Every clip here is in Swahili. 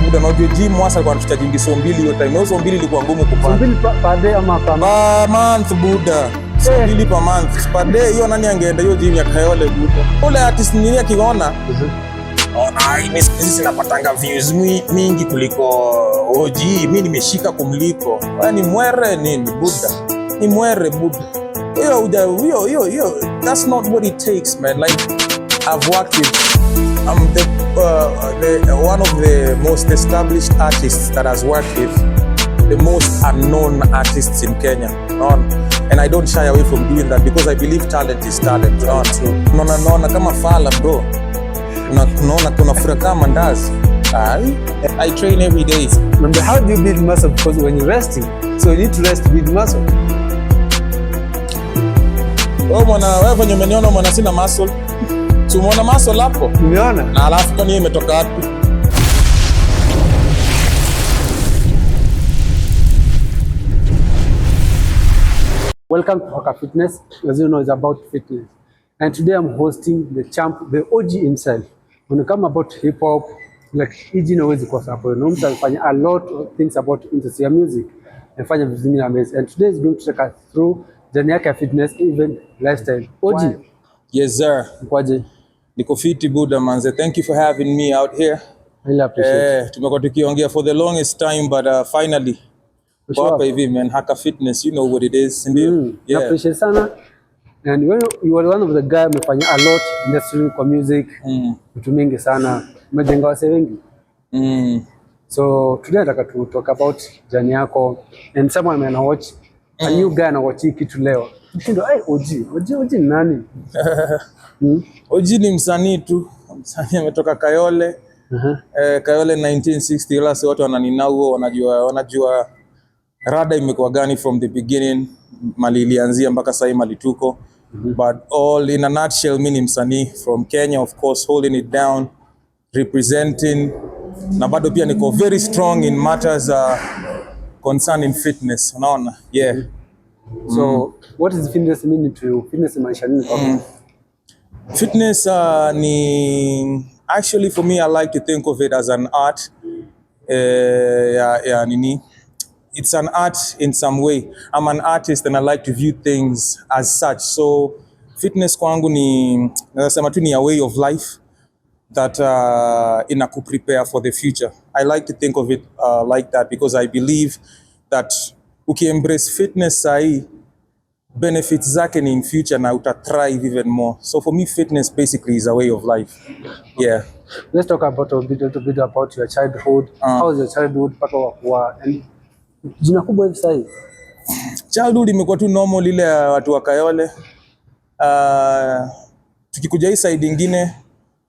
muda na gym mwasa kwa anatuta jingi so mbili hiyo time. Hizo mbili ilikuwa ngumu kupata. So mbili per day ama per month buda. So mbili per month. Per day hiyo nani angeenda hiyo gym ya Kayole buda. Ule artist nini akiona? Mimi sinapatanga views mingi kuliko OG. Mimi nimeshika kumliko. Wewe ni mwere nini buda? Ni mwere buda. Yo, that's not what it takes, man. Like, I've worked with one of the most established artists that has worked with the most unknown artists in Kenya. And I don't shy away from doing that because I believe talent is talent. Naona kama fala bro. Naona kuna fura kama mandazi. I train every day. Remember, how do you build muscle? Because when you're resting, so you need to rest to build muscle. Wewe venye umeniona mwana sina muscle. Si umeona muscle hapo? Nimeona. Na alafu kwani imetoka wapi? Welcome to Hoka Fitness. As you know, it's about fitness. And today I'm hosting the champ, the OG himself. When you come about hip hop, like EG knows kwa sababu mtu alifanya a lot of things about industry ya music. Amefanya vitu vingi amazing. And today is going to take us through journey yake ya fitness, even lifestyle. OG. Wow. Yes sir. Kwaje? Niko fiti buda manze. Thank you for having me out here. I really appreciate it. Tumekuwa tukiongea for the longest time but finally kwa hapa hivi man, Hoka Fitness, you know what it is. Yeah. I appreciate sana. And when you were one of the guy umefanya a lot industry kwa music. Vitu mingi sana. Umejenga wase wengi. So today nataka to talk about journey yako and someone may watch a new guy na watch kitu leo. Mshindo OG ni nani? OG ni msanii tu. Msanii ametoka Kayole. Kayole 1960 ila si watu wananinauo wanajua rada imekuwa gani from the beginning, mali ilianzia mpaka sasa mali tuko. But all in a nutshell, mimi ni msanii from Kenya, of course, holding it down, representing, na bado pia niko very strong in matters concerning fitness, unaona? Yeah. So what is fitness mean to you? Fitness maisha nini kwa? Fitness ni actually for me I like to think of it as an art. Nini? It's an art in some way. I'm an artist and I like to view things as such. So fitness kwangu ni nasema tu ni a way of life that inakuprepare for the future. I like to think of it like that because I believe that ukiembrace fitness sahi, benefits zake ni in future na uta thrive even more. So for me fitness basically is a way of life. Yeah. Let's talk about a little bit about your childhood. How was your childhood paka wa and jina kubwa hivi sasa? Childhood imekuwa tu normal ile watu wa Kayole. Tukikuja hii side nyingine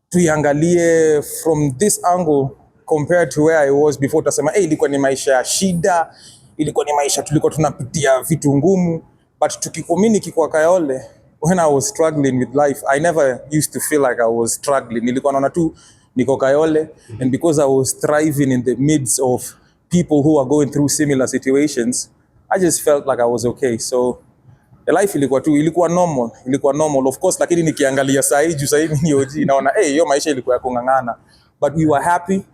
tuiangalie from this angle compared to where I was before, tutasema ilikuwa ni maisha ya shida, ilikuwa ni maisha tulikuwa tunapitia vitu ngumu, but tukikommunity kwa Kayole, when I was struggling with life, I never used to feel like I was struggling. Nilikuwa naona tu niko Kayole, and because I was thriving in the midst of people who are going through similar situations, I just felt like I was okay. So the life ilikuwa normal of course, lakini nikiangalia sasa hivi ni OG naona hiyo maisha ilikuwa ya kungangana, but we were happy.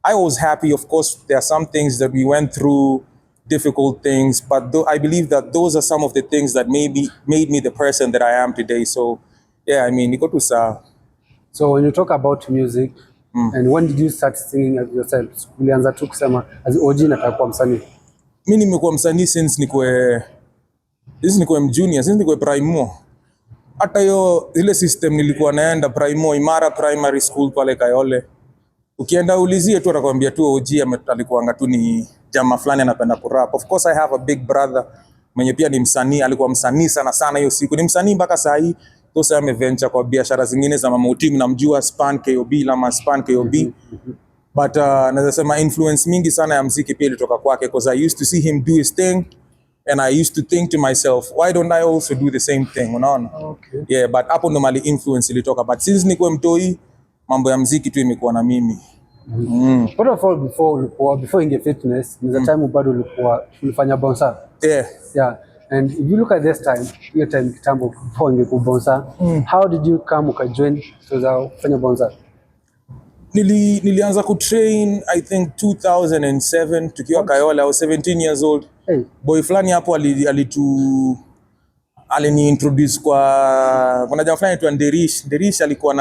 I was happy. Of course there are some things that we went through, difficult things, but I believe that those are some of the things that maybe made me the person that I am today. So yeah, I mean niko tu sawa. So when you talk about music, and when did you start singing as yourself? Ulianza tu kusema as OG nataka kuwa msanii? Mimi nimekuwa msanii since nikuwe mjunior, since nikuwe primo. Hata hiyo ile system nilikuwa naenda primo, Imara Primary School pale Kayole. Ukienda ulizie tu atakwambia tu OG alikuwa tu ni jamaa fulani anapenda kurap. Of course I have a big brother mwenye pia ni msanii, alikuwa msanii sana hiyo siku. Ni msanii mpaka saa hii. Sasa ameventure kwa biashara zingine za mama team, namjua Span KOB. But naweza sema influence mingi sana ya muziki pia ilitoka kwake, because I used to see him do his thing and I used to think to myself, why don't I also do the same thing, unaona? Okay. Yeah, but hapo ndo mali influence ilitoka, but since nikuwa mtoi mambo ya muziki tu imekuwa na mimi. First of all, before inge fitness, ni the time bado ulifanya bonsa. Yeah. And if you look at this time, your time kitambo before inge kubonsa, how did you come ukajoin so za kufanya bonsa? Nilianza kutrain I think 2007 tukiwa Kayole. I was 17 years old. Hey. Boy fulani hapo alini introduce kwa kuna jamaa fulani anaitwa Nderish walikuwa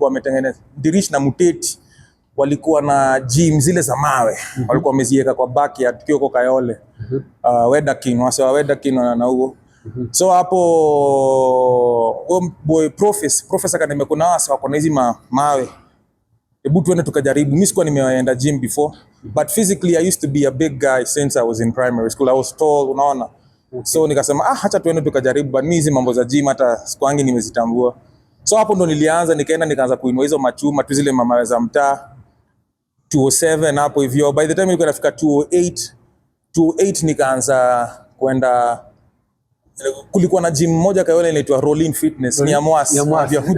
wametengeneza Nderish na Muteti walikuwa na gym zile za mawe. Walikuwa wameziweka kwa backyard tukiwa huko Kayole. Wedakin na huo. So hapo boy professor kanime kuna wasa wako na hizi mawe. Hebu tuende tukajaribu. Mimi sikuwa nimeenda gym before, but physically I used to be a big guy since I was in primary school. I was tall, unaona. So nikasema acha tuende tukajaribu, but mimi hizi mambo za gym hata sikuangi nimezitambua. So hapo ndo nikaanza kuinua hizo machuma tu zile mamawe za mtaa. 207 hapo hivyo. By the time nilikuwa nafika 208 nikaanza kwenda. Kulikuwa na gym moja Kayole inaitwa Rolling Fitness ni ya Mwasi,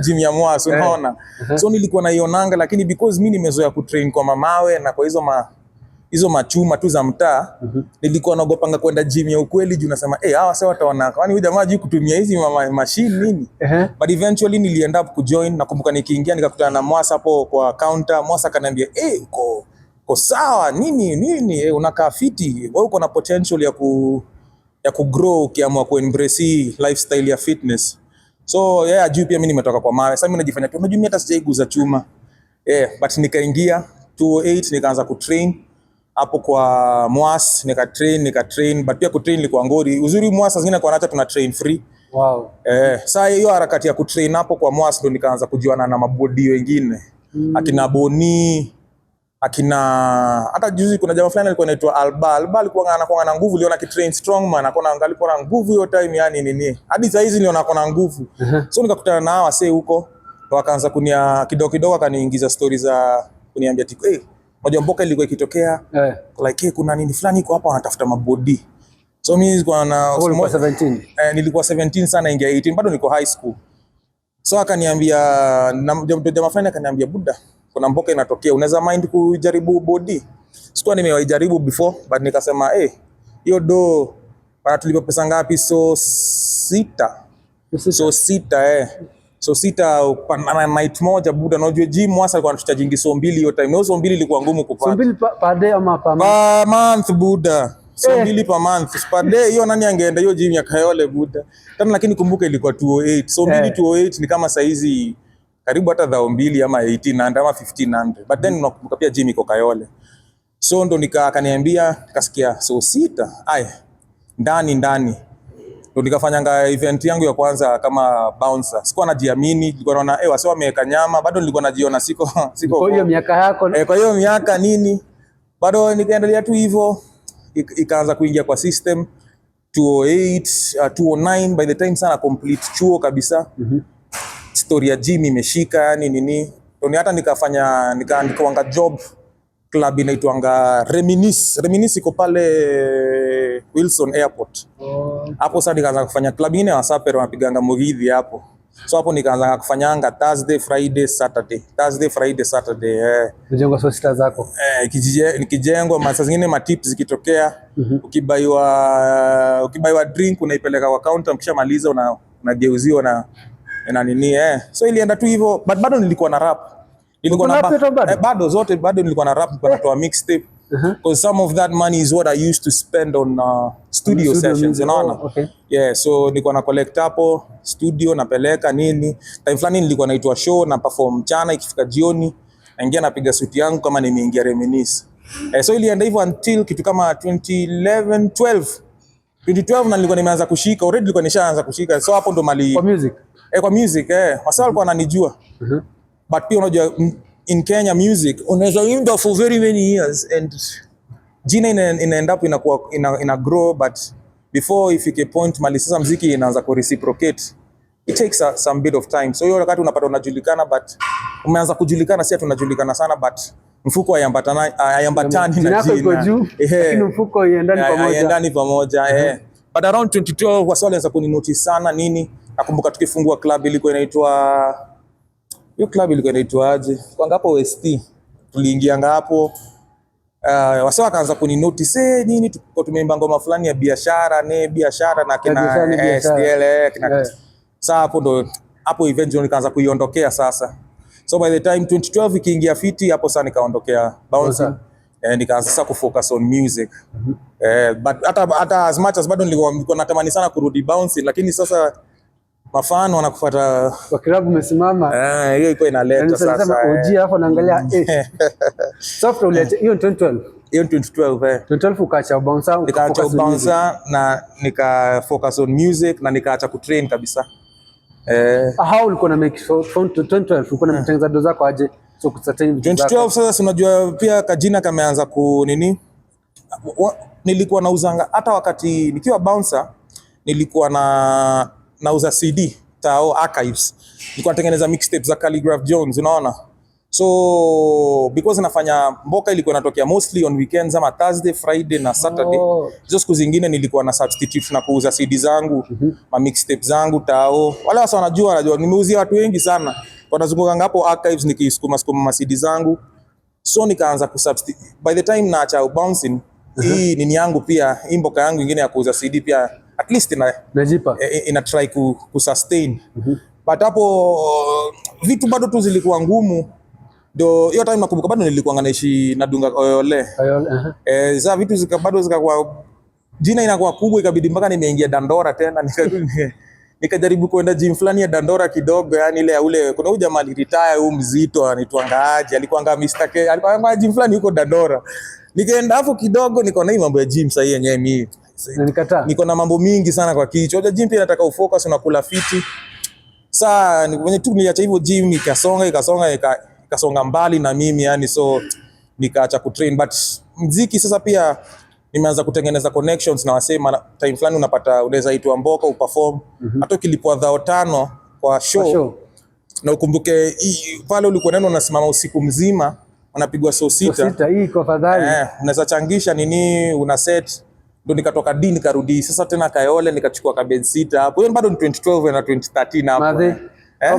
gym ya Mwasi, unaona. So nilikuwa naionanga, lakini because mimi nimezoea kutrain kwa mamawe na kwa hizo machuma tu za mtaa, nilikuwa naogopanga kwenda gym ya ukweli juu nasema hawa sasa wataona kwani huyu jamaa hajui kutumia hizi machine nini. But eventually niliend up kujoin. Nakumbuka nikiingia nikakutana na Mwasa hapo kwa counter. Mwasa akaniambia uko sawa nini unakaa fiti, wewe uko na potential ya kugrow ukiamua kuembrace lifestyle ya fitness. So ajui pia mimi nimetoka kwa mawe. Sasa mimi najifanya tu unajua mimi hata sijaiguza chuma. But nikaingia 208 nikaanza kutrain hapo kwa Mwas, nikatrain but pia kutrain ilikuwa ngori. Uzuri Mwas zingine kwa naacha tuna train free. Wow. Sasa hiyo harakati ya kutrain hapo kwa Mwas ndo nikaanza kujiona na mabodi wengine. Akina Boni, hata juzi kuna jamaa fulani alikuwa anaitwa Alba alikuwa anakuwa na nguvu, liona kitrain strongman, alikuwa na nguvu hiyo time, yani nini hadi saa hizi niona ako na nguvu. So nikakutana na hawa huko, wakaanza kunia kidogo akaniingiza stories za kuniambia tiko moja mboka ilikuwa ikitokea like kuna nini fulani iko hapa wanatafuta mabodi. So mimi nilikuwa na 17. Nilikuwa 17 sana, ingia 18 bado niko high school. So akaniambia jamaa fulani akaniambia buda, kuna mboka inatokea, unaweza mind kujaribu body? Sikuwa nimewaijaribu before, but nikasema hiyo para tulipa pesa ngapi? So sita na night moja buda, unajua gym Mwasa alikuwa anatucharge so 2 hiyo time. Hiyo so 2 ilikuwa ngumu kupata. So 2 per day ama per month? Per month buda. So 2 per month. Per day hiyo nani angeenda hiyo gym ya Kayole buda. Tena lakini kumbuka ilikuwa 208. So 208 ni kama saizi karibu hata 2,000 ama 1800 ama 1500. But then unakumbuka pia gym iko Kayole. So ndo akaniambia, nikasikia so 6 ndani ndo nikafanyanga event yangu ya kwanza kama bouncer. Sikuwa najiamini, nilikuwa naona wase wameweka nyama, bado nilikuwa najiona siko kwa hiyo miaka yako. Kwa hiyo miaka nini, bado nikaendelea tu hivyo, ikaanza kuingia kwa system 208 209 by the time sana complete chuo kabisa. Story ya gym imeshika, yani nini, ndio hata nikaanga job club inaitwanga Reminisce iko pale Wilson Airport. Hapo sasa nikaanza kufanya club nyingine ya Sapero wanapiganga Mugithi hapo. So hapo nikaanza kufanyanga Thursday Friday Saturday. Mjengo so sita zako. Nikijengwa masaa zingine tips zikitokea, ukibaiwa drink unaipeleka kwa counter, ukishamaliza unageuziwa na nini. So ilienda tu hivyo, but bado nilikuwa na rap. Nilikuwa na bado nilikuwa na rap, nilikuwa natoa mixtape. Because some of that money is what I used to spend on studio sessions, unaona. So nilikuwa na collect hapo studio, napeleka nini. Time fulani nilikuwa naitwa show na perform mchana, ikifika jioni naingia napiga suit yangu kama nimeingia Reminisce. So ilienda hivyo until kitu kama 2012 na nilikuwa nimeanza kushika, already nilikuwa nishaanza kushika. So hapo ndo mali kwa music wasa walikuwa wananijua. But pia unajua in Kenya music unaweza imba for very many years and jina ina end up ina grow, but before ifike point mali sasa muziki inaanza ku reciprocate, it takes some bit of time. So hiyo wakati unapata unajulikana, but umeanza kujulikana, si tunajulikana sana, but mfuko hayambatani na jina. Lakini mfuko iendani pamoja. But around 2012 wasa walianza kuninotice sana nini. Nakumbuka tukifungua club ilikuwa inaitwa aje? Kwa hapo West. Tuliingia hapo. Wasa wakaanza kuninotice nini, tumeimba ngoma fulani ya biashara na kina STL Sasa hapo ndo event nikaanza kuiondokea sasa. So by the time 2012 ikiingia fiti hapo sasa nikaondokea bouncing. Nikaanza sasa kufocus on music. But hata as much as bado nilikuwa natamani sana kurudi bouncing, lakini sasa mafano wanakufuata kwa klabu umesimama. Hiyo ilikuwa inaleta sasa. Uji hapo naangalia soft ulete hiyo 2012. Hiyo 2012 2012 ukaacha bouncer, nikaacha bouncer na nika focus on music na nikaacha kutrain kabisa. How ulikuwa na make 2012 ulikuwa na mtengeneza doza zako aje so kusustain vitu zako? 2012 sasa unajua pia kajina kameanza ku nini, nilikuwa nauzanga hata wakati nikiwa bouncer nilikuwa nauza CD tao archives, nilikuwa natengeneza mixtapes za Khaligraph Jones, unaona. So because nafanya mboka ilikuwa natokea mostly on weekends ama Thursday, Friday na Saturday. Hizo siku zingine nilikuwa na substitute na kuuza CD zangu, ma mixtapes zangu tao. Wale wasa wanajua nimeuzia watu wengi sana. Wanazunguka hapo archives nikisukuma ma CD zangu. So nikaanza kusubstitute. By the time naacha bouncing, hii nini yangu pia, hii mboka yangu nyingine ya kuuza CD pia at least ina try kusustain. But hapo vitu bado tu zilikuwa ngumu. Ndio hiyo time nakumbuka bado nilikuwa naishi Nadunga Oyole. Za vitu bado zikakuwa jina inakuwa kubwa, ikabidi mpaka nimeingia Dandora tena nikajaribu kwenda gym fulani ya Dandora kidogo, yani ile ya ule kuna huyu jamaa retire huyu mzito anaitwangaje, alikuwa Mr. K, alikuwa gym fulani huko Dandora. Nikaenda hapo kidogo nikaona hii mambo ya gym sasa yenyewe mimi nikataa. Niko na mambo mingi sana kwa kichwa. Gym pia nataka ufocus, unakula fiti. Sasa kwenye tu niliacha hivyo gym ikasonga mbali na mimi yani, so nikaacha kutrain. But muziki sasa pia nimeanza kutengeneza connections na wasema time fulani unaweza itwa mboka uperform hata ukilipwa 5,000 kwa show. Na ukumbuke pale ulikuwa neno unasimama usiku mzima unapigwa so sita hii kwa fadhali unaweza changisha nini una set. Ndo nikatoka D nikarudi sasa tena Kayole nikachukua ka bed sita hapo. Hiyo bado ni 2012 na 2013 hapo.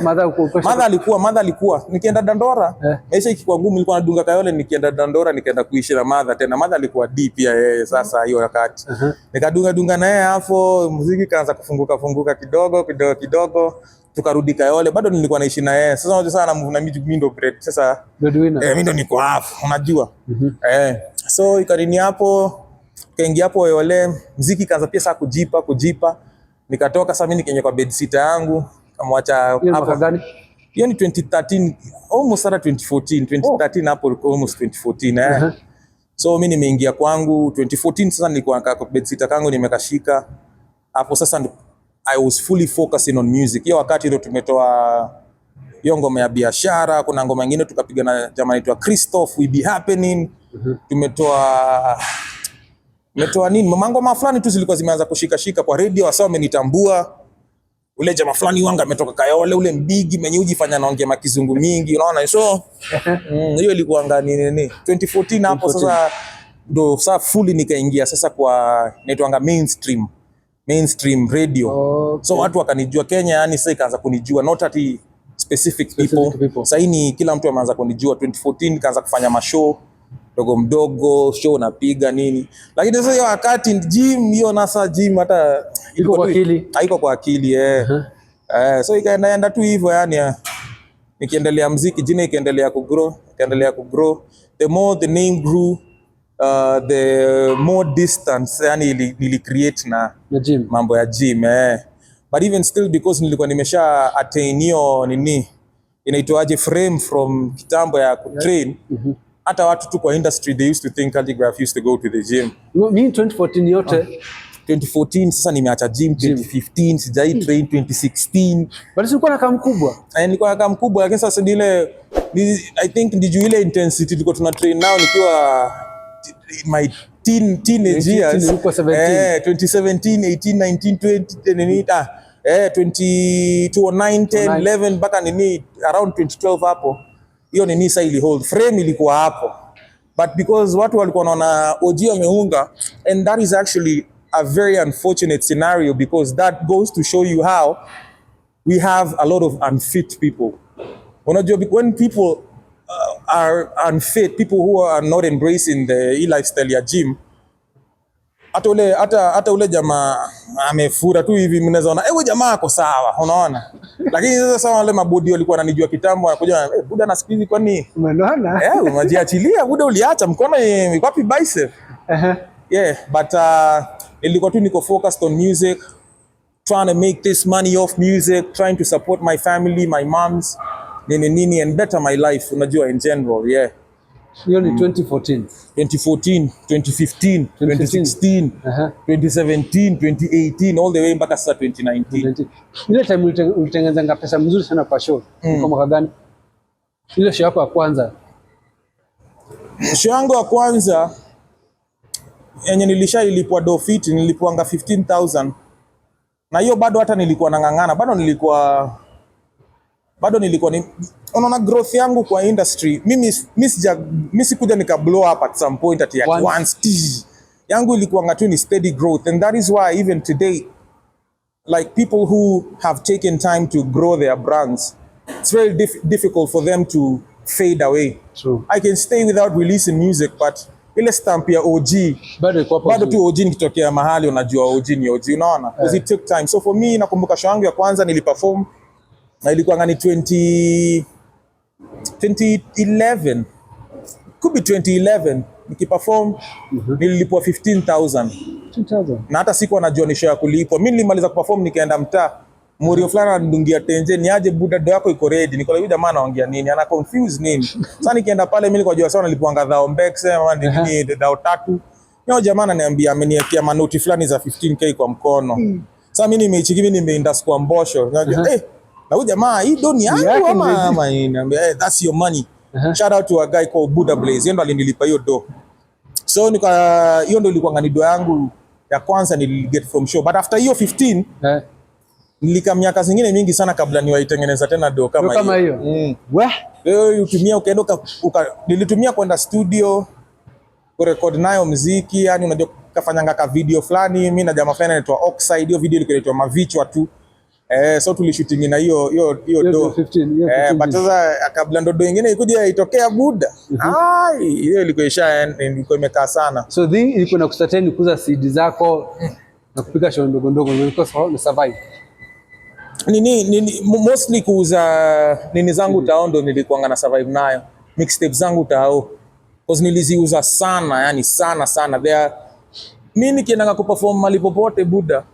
Madha alikuwa nikienda Dandora maisha ikikuwa ngumu, nilikuwa nadunga Kayole, nikienda Dandora nikaenda kuishi na Madha tena. Madha alikuwa D pia yeye sasa hiyo wakati nikadunga na yeye hapo, muziki kaanza kufunguka kidogo tukarudi Kayole, bado nilikuwa naishi na yeye. Sasa unajua sana na mimi ndo bread sasa mimi ndo niko hapo unajua. So ikarini hapo kaingia hapo Oyole, muziki kaanza pia saa kujipa nikatoka sasa mimi nikaingia kwa bed sita yangu kamwacha hapo. Hiyo ni 2013 almost hata 2013 hapo almost 2014 So mimi nimeingia kwangu 2014 sasa nilikuwa kwa bed sita kangu nimekashika hapo sasa. I was fully focusing on music. Hiyo wakati ndio tumetoa hiyo ngoma ya biashara, kuna ngoma nyingine tukapiga na jamaa anaitwa Christoph We Be Happening. Tumetoa nini ngoma fulani tu zilikuwa zimeanza kushika kwa radio, wasa wamenitambua. Ule jamaa fulani wanga ametoka Kayole, ule mbigi mwenye ujifanya naongea makizungu mingi, unaona. So hiyo ilikuwa ngani 2014 hapo sasa ndo sasa fully nikaingia sasa kwa naitwanga mainstream radio. So watu wakanijua Kenya, yani sasa ikaanza kunijua, not at specific people. Sasa ni kila mtu ameanza kunijua. 2014 nikaanza kufanya mashow mdogo show napiga nini, lakini sasa hiyo wakati gym hiyo nasa gym hata haiko kwa akili so ikaenda tu hivyo yani nikiendelea muziki, jina ikaendelea kugrow. The more the name grew, the more distance yani nili create na mambo ya gym but even still because nilikuwa nimesha attain hiyo nini inaitwaje frame from kitambo ya kutrain. Hata watu tu kwa industry they used to think Khaligraph used to go to the gym. Mimi 2014 yote 2014 sasa nimeacha gym. 2015 sijai train. 2016 bado sikuwa na kama mkubwa nilikuwa na kama mkubwa, lakini sasa I think ndiju ile intensity tulikuwa tuna train now nikiwa my teenage years 2017 18 19 20 2009 10 11 mpaka nini around 2012 hapo. Hiyo nini sasa ili hold frame ilikuwa hapo, but because watu walikuwa wanaona OG ameunga, and that is actually a very unfortunate scenario because that goes to show you how we have a lot of unfit people. Unajua when people are unfit, people who are not embracing the lifestyle ya gym, hata ule jamaa amefura tu hivi, mnaweza ona wewe jamaa ako sawa, unaona. Lakini sasa sawa, wale mabodi walikuwa wananijua kitambo, wanakuja buda na siku hizi kwani Umeona? Unajiachilia buda, uliacha mkono wapi bicep. Yeah, but nilikuwa tu niko focused on music, trying to make this money off music, trying to support my family, my moms, nini and better my life, unajua in general. Yeah. Hiyo ni 2014. 2014, 2015, 2016, 2017, 2018 all the way mpaka sasa 2019. Ile time ulitengeneza pesa mzuri sana kwa show. Kwa mwaka gani? Ile show yako ya kwanza. Show yangu ya kwanza yenye nilishailipwa dofiti, nilipuanga 15,000. Na hiyo bado hata nilikuwa nang'ang'ana, bado nilikuwa ni unaona growth yangu kwa industry. Mimi sikuja nika blow up at some point at once. Yangu ilikuwa tu ni steady growth, and that is why even today, like people who have taken time to grow their brands, it's very difficult for them to fade away. True. I can stay without releasing music, but ile stamp ya OG bado tu OG, nikitokea mahali unajua OG ni OG, unaona, because it took time. So for me, nakumbuka show yangu ya kwanza niliperform na ilikuwa ngani 2011, could be 2011, nikiperform nililipwa 15,000. Na hata sikuwa najua ni show ya kulipwa. Mimi nilimaliza kuperform nikaenda mtaa, Morio fulani anadungia tenje, ni aje buda do yako iko ready. Niko huyu jamaa anaongea nini? Ana confuse nini? Sasa nikienda pale mimi nilikuwa jua sawa nilipwanga dhao mbex ama nini dhao tatu. Yule jamaa ananiambia ameniwekea manoti fulani za 15k kwa mkono. Sasa mimi nimeichiki, mimi nimeindas kwa mbosho. Unajua na huyu jamaa hii doni yangu ama niambia that's your money. Shout out to a guy called Buddha Blaze. Yeye ndo alinilipa hiyo do. So hiyo ndo ilikuwa ngani do yangu ya kwanza niliget from show. But after hiyo 15 nilika miaka zingine mingi sana kabla niwaitengeneza tena do kama hiyo. Wewe utumia ukaenda nilitumia kwenda studio kurekodi nayo muziki, yani unajua kafanyanga ka video fulani mimi na jamaa fulani anaitwa Oxide. Hiyo video ilikuwa inaitwa mavichwa tu. So tulishooting na hiyo do. But sasa kabla ndo do nyingine ikuja itokea buda. Hiyo ilikuwa imekaa sana. So thing ilikuwa na kusustain kuuza CD zako na kupiga show ndogo ndogo because how to survive. Mostly kuuza nini zangu tao ndo nilikuwa na survive nayo. Mixtapes zangu tao. Because niliziuza sana, yani sana. Mimi nikienda kuperform mali popote buda,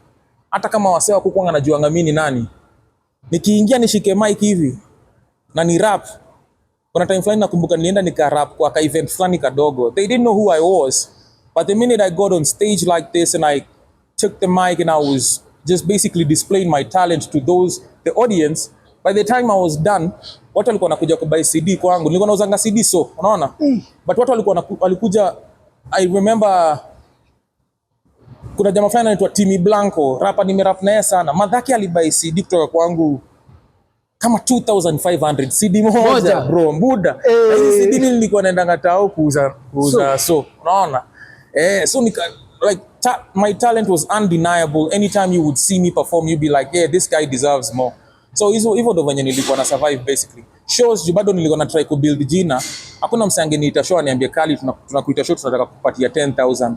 hata kama wasee wakukuanga najuanga mimi ni nani, nikiingia nishike mic hivi na ni rap. Kuna time fulani nakumbuka nilienda nika rap kwa ka event fulani kadogo. They didn't know who I was, but the minute I got on stage like this and I took the mic and I was just basically displaying my talent to the audience, by the time I was done, watu walikuwa wanakuja kubuy CD kwangu. Nilikuwa nauzanga CD, so unaona, but watu walikuja. I remember kuna jamaa fulani anaitwa Timmy Blanco, rapa nimerap naye sana. Madhaki alibuy CD kutoka kwangu kama 2,500 CD moja bro, buda. Hizi CD nilikuwa naenda ngatao kuuza so unaona. So like my talent was undeniable. Anytime you would see me perform, you'd be like, yeah, this guy deserves more. So hivyo ndo venye nilikuwa na survive basically. Shows bado nilikuwa na try ku build jina. Hakuna msange niita show aniambie kali tunakuita show tunataka kupatia 10,000.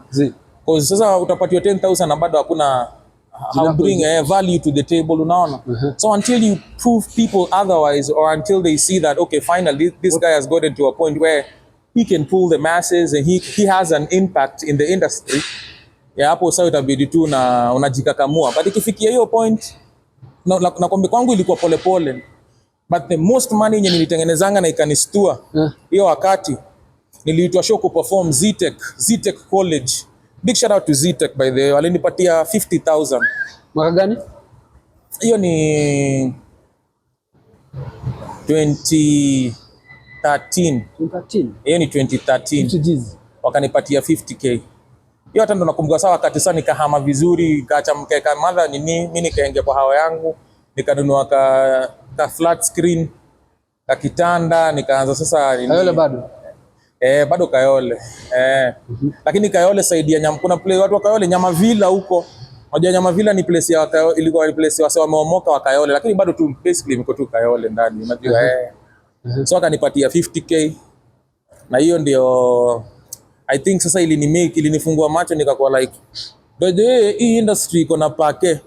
Because sasa utapatiwa 10,000 na bado hakuna how bring value to the table, unaona. So until you prove people otherwise, or until they see that okay, finally this guy has gotten to a point where he can pull the masses and he has an impact in the industry, hapo sasa itabidi tu na unajikakamua. But ikifikia hiyo point na kwamba kwangu ilikuwa polepole, but the most money yenye nilitengenezanga na ikanistua hiyo wakati niliitwa show kuperform Ztech College. Big shout out to Ztech by the way. Walinipatia 50,000. Mwaka gani? Hiyo ni 2013. Hiyo ni 2013. Wakanipatia 50k. Hiyo hata ndo nakumbuka sawa wakati sana nikahama vizuri, nikaacha mkeka mother mimi nikaingia kwa hawa yangu, nikanunua ka flat screen, ka kitanda, nikaanza sasa Kayole bado. Bado Kayole. Lakini Kayole side ya kuna play watu wa Kayole Nyamavila huko. Unajua Nyamavila ni place ya Kayole, ilikuwa ni place wase wameomoka wa Kayole, lakini bado tu basically niko tu Kayole ndani, unajua. So akanipatia 50k. Na hiyo ndio I think sasa ilinifungua macho nikakuwa like, by the way, hii industry iko na pake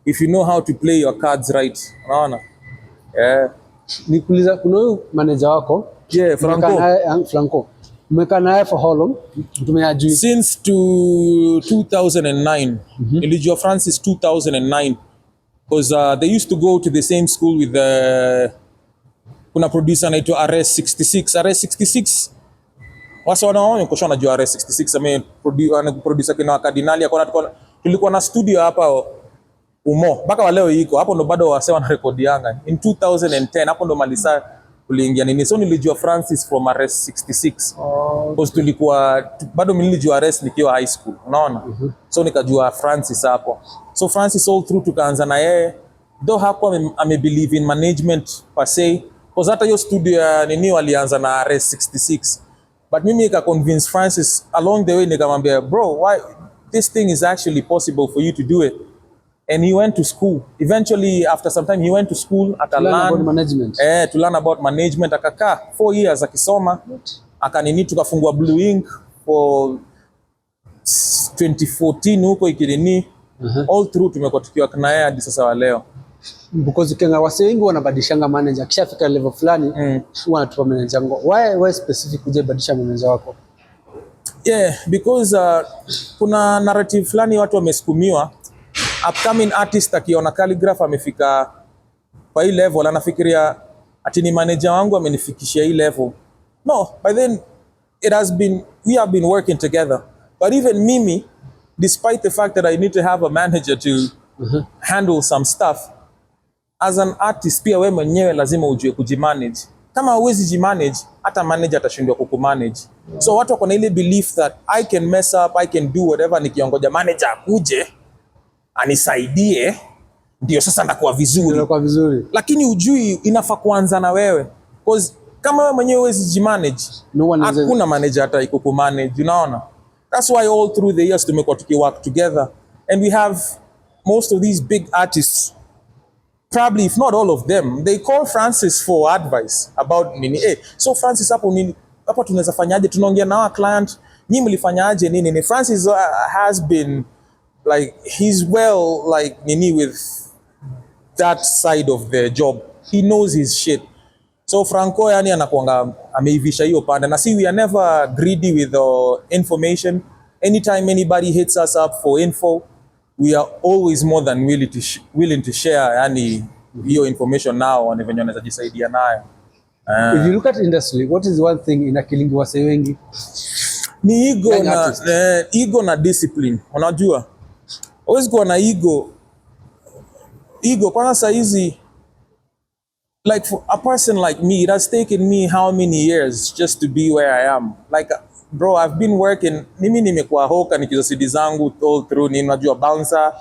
if you know how to play your cards right. Unaona? Yeah. Nikuuliza, kuna huyu manager wako? Yeah, Franco. Umekaa naye for how long? Tumeajui since 2009. Nilijua Francis 2009 because they used to go to the same school with kuna producer anaitwa RS66. RS66 wasa wanaona kwa shona jua RS66 producer kina Cardinali tulikuwa na studio hapa Umo mpaka wa leo iko hapo, ndo bado wase wana record yanga in 2010. Hapo ndo Malisa kuliingia nini, so nilijua Francis from RS66 because tulikuwa bado nilijua RS nikiwa high school, unaona. So nikajua Francis hapo, so Francis all through tukaanza na yeye, though hapo believe in management per se, because hata hiyo studio ya nini walianza na RS66, but mimi nika convince Francis along the way, nikamwambia bro, why this thing is actually possible for you to do it. And he went to school. Eventually, after some time, he went to school to learn about management. To learn about management. Akakaa 4 years akisoma. Akanini tukafungua Blue Ink for 2014 huko ikilini. All through tumekuwa tukiwa na yeye hadi sasa wa leo. Because kenga wase wengi wanabadilishanga manager. Kishafika level fulani, wanatupa manager ngo. Why specific kuje badisha manager wako? Yeah, because kuna narrative fulani watu wamesukumiwa. Upcoming artist akiona Khaligraph amefika kwa hii level, anafikiria ati ni manager wangu amenifikishia hii level. No, by then we have been working together. But even mimi, despite the fact that I need to have a manager to handle some stuff, as an artist pia wewe mwenyewe lazima ujue kujimanage. Kama huwezi jimanage, hata manager atashindwa kukumanage. So watu wako na ile belief that I can mess up, I can do whatever, nikiongoja manager akuje anisaidie ndio sasa ndakuwa vizuri. Lakini ujui inafaa kuanza na wewe, because kama wewe mwenyewe huwezi jimanage, hakuna manager hata ikukumanage, unaona. That's why all through the years tumekuwa tukiwork together, and we have most of these big artists, probably if not all of them, they call Francis for advice about nini. So Francis, hapo tunaweza fanyaje? Tunaongea na client, nyinyi mlifanyaje nini? Francis has been like, he's well like nini with that side of the job. He knows his shit. So Franco yani anakuanga ameivisha hiyo pande, na we are never greedy with information. Anytime anybody hits us up for info, we are always more than willing to share yani hiyo information now and venye wanaweza jisaidia nayo. If you look at industry, what is one thing inakilingi wase wengi? Ni ego na discipline. Unajua always go na ego kwanza. Saa hizi, like for a person like me, it has taken me how many years just to be where I am. Like bro, I've been working, mimi nimekuwa hoka nikizo CD zangu all through, ni unajua bouncer,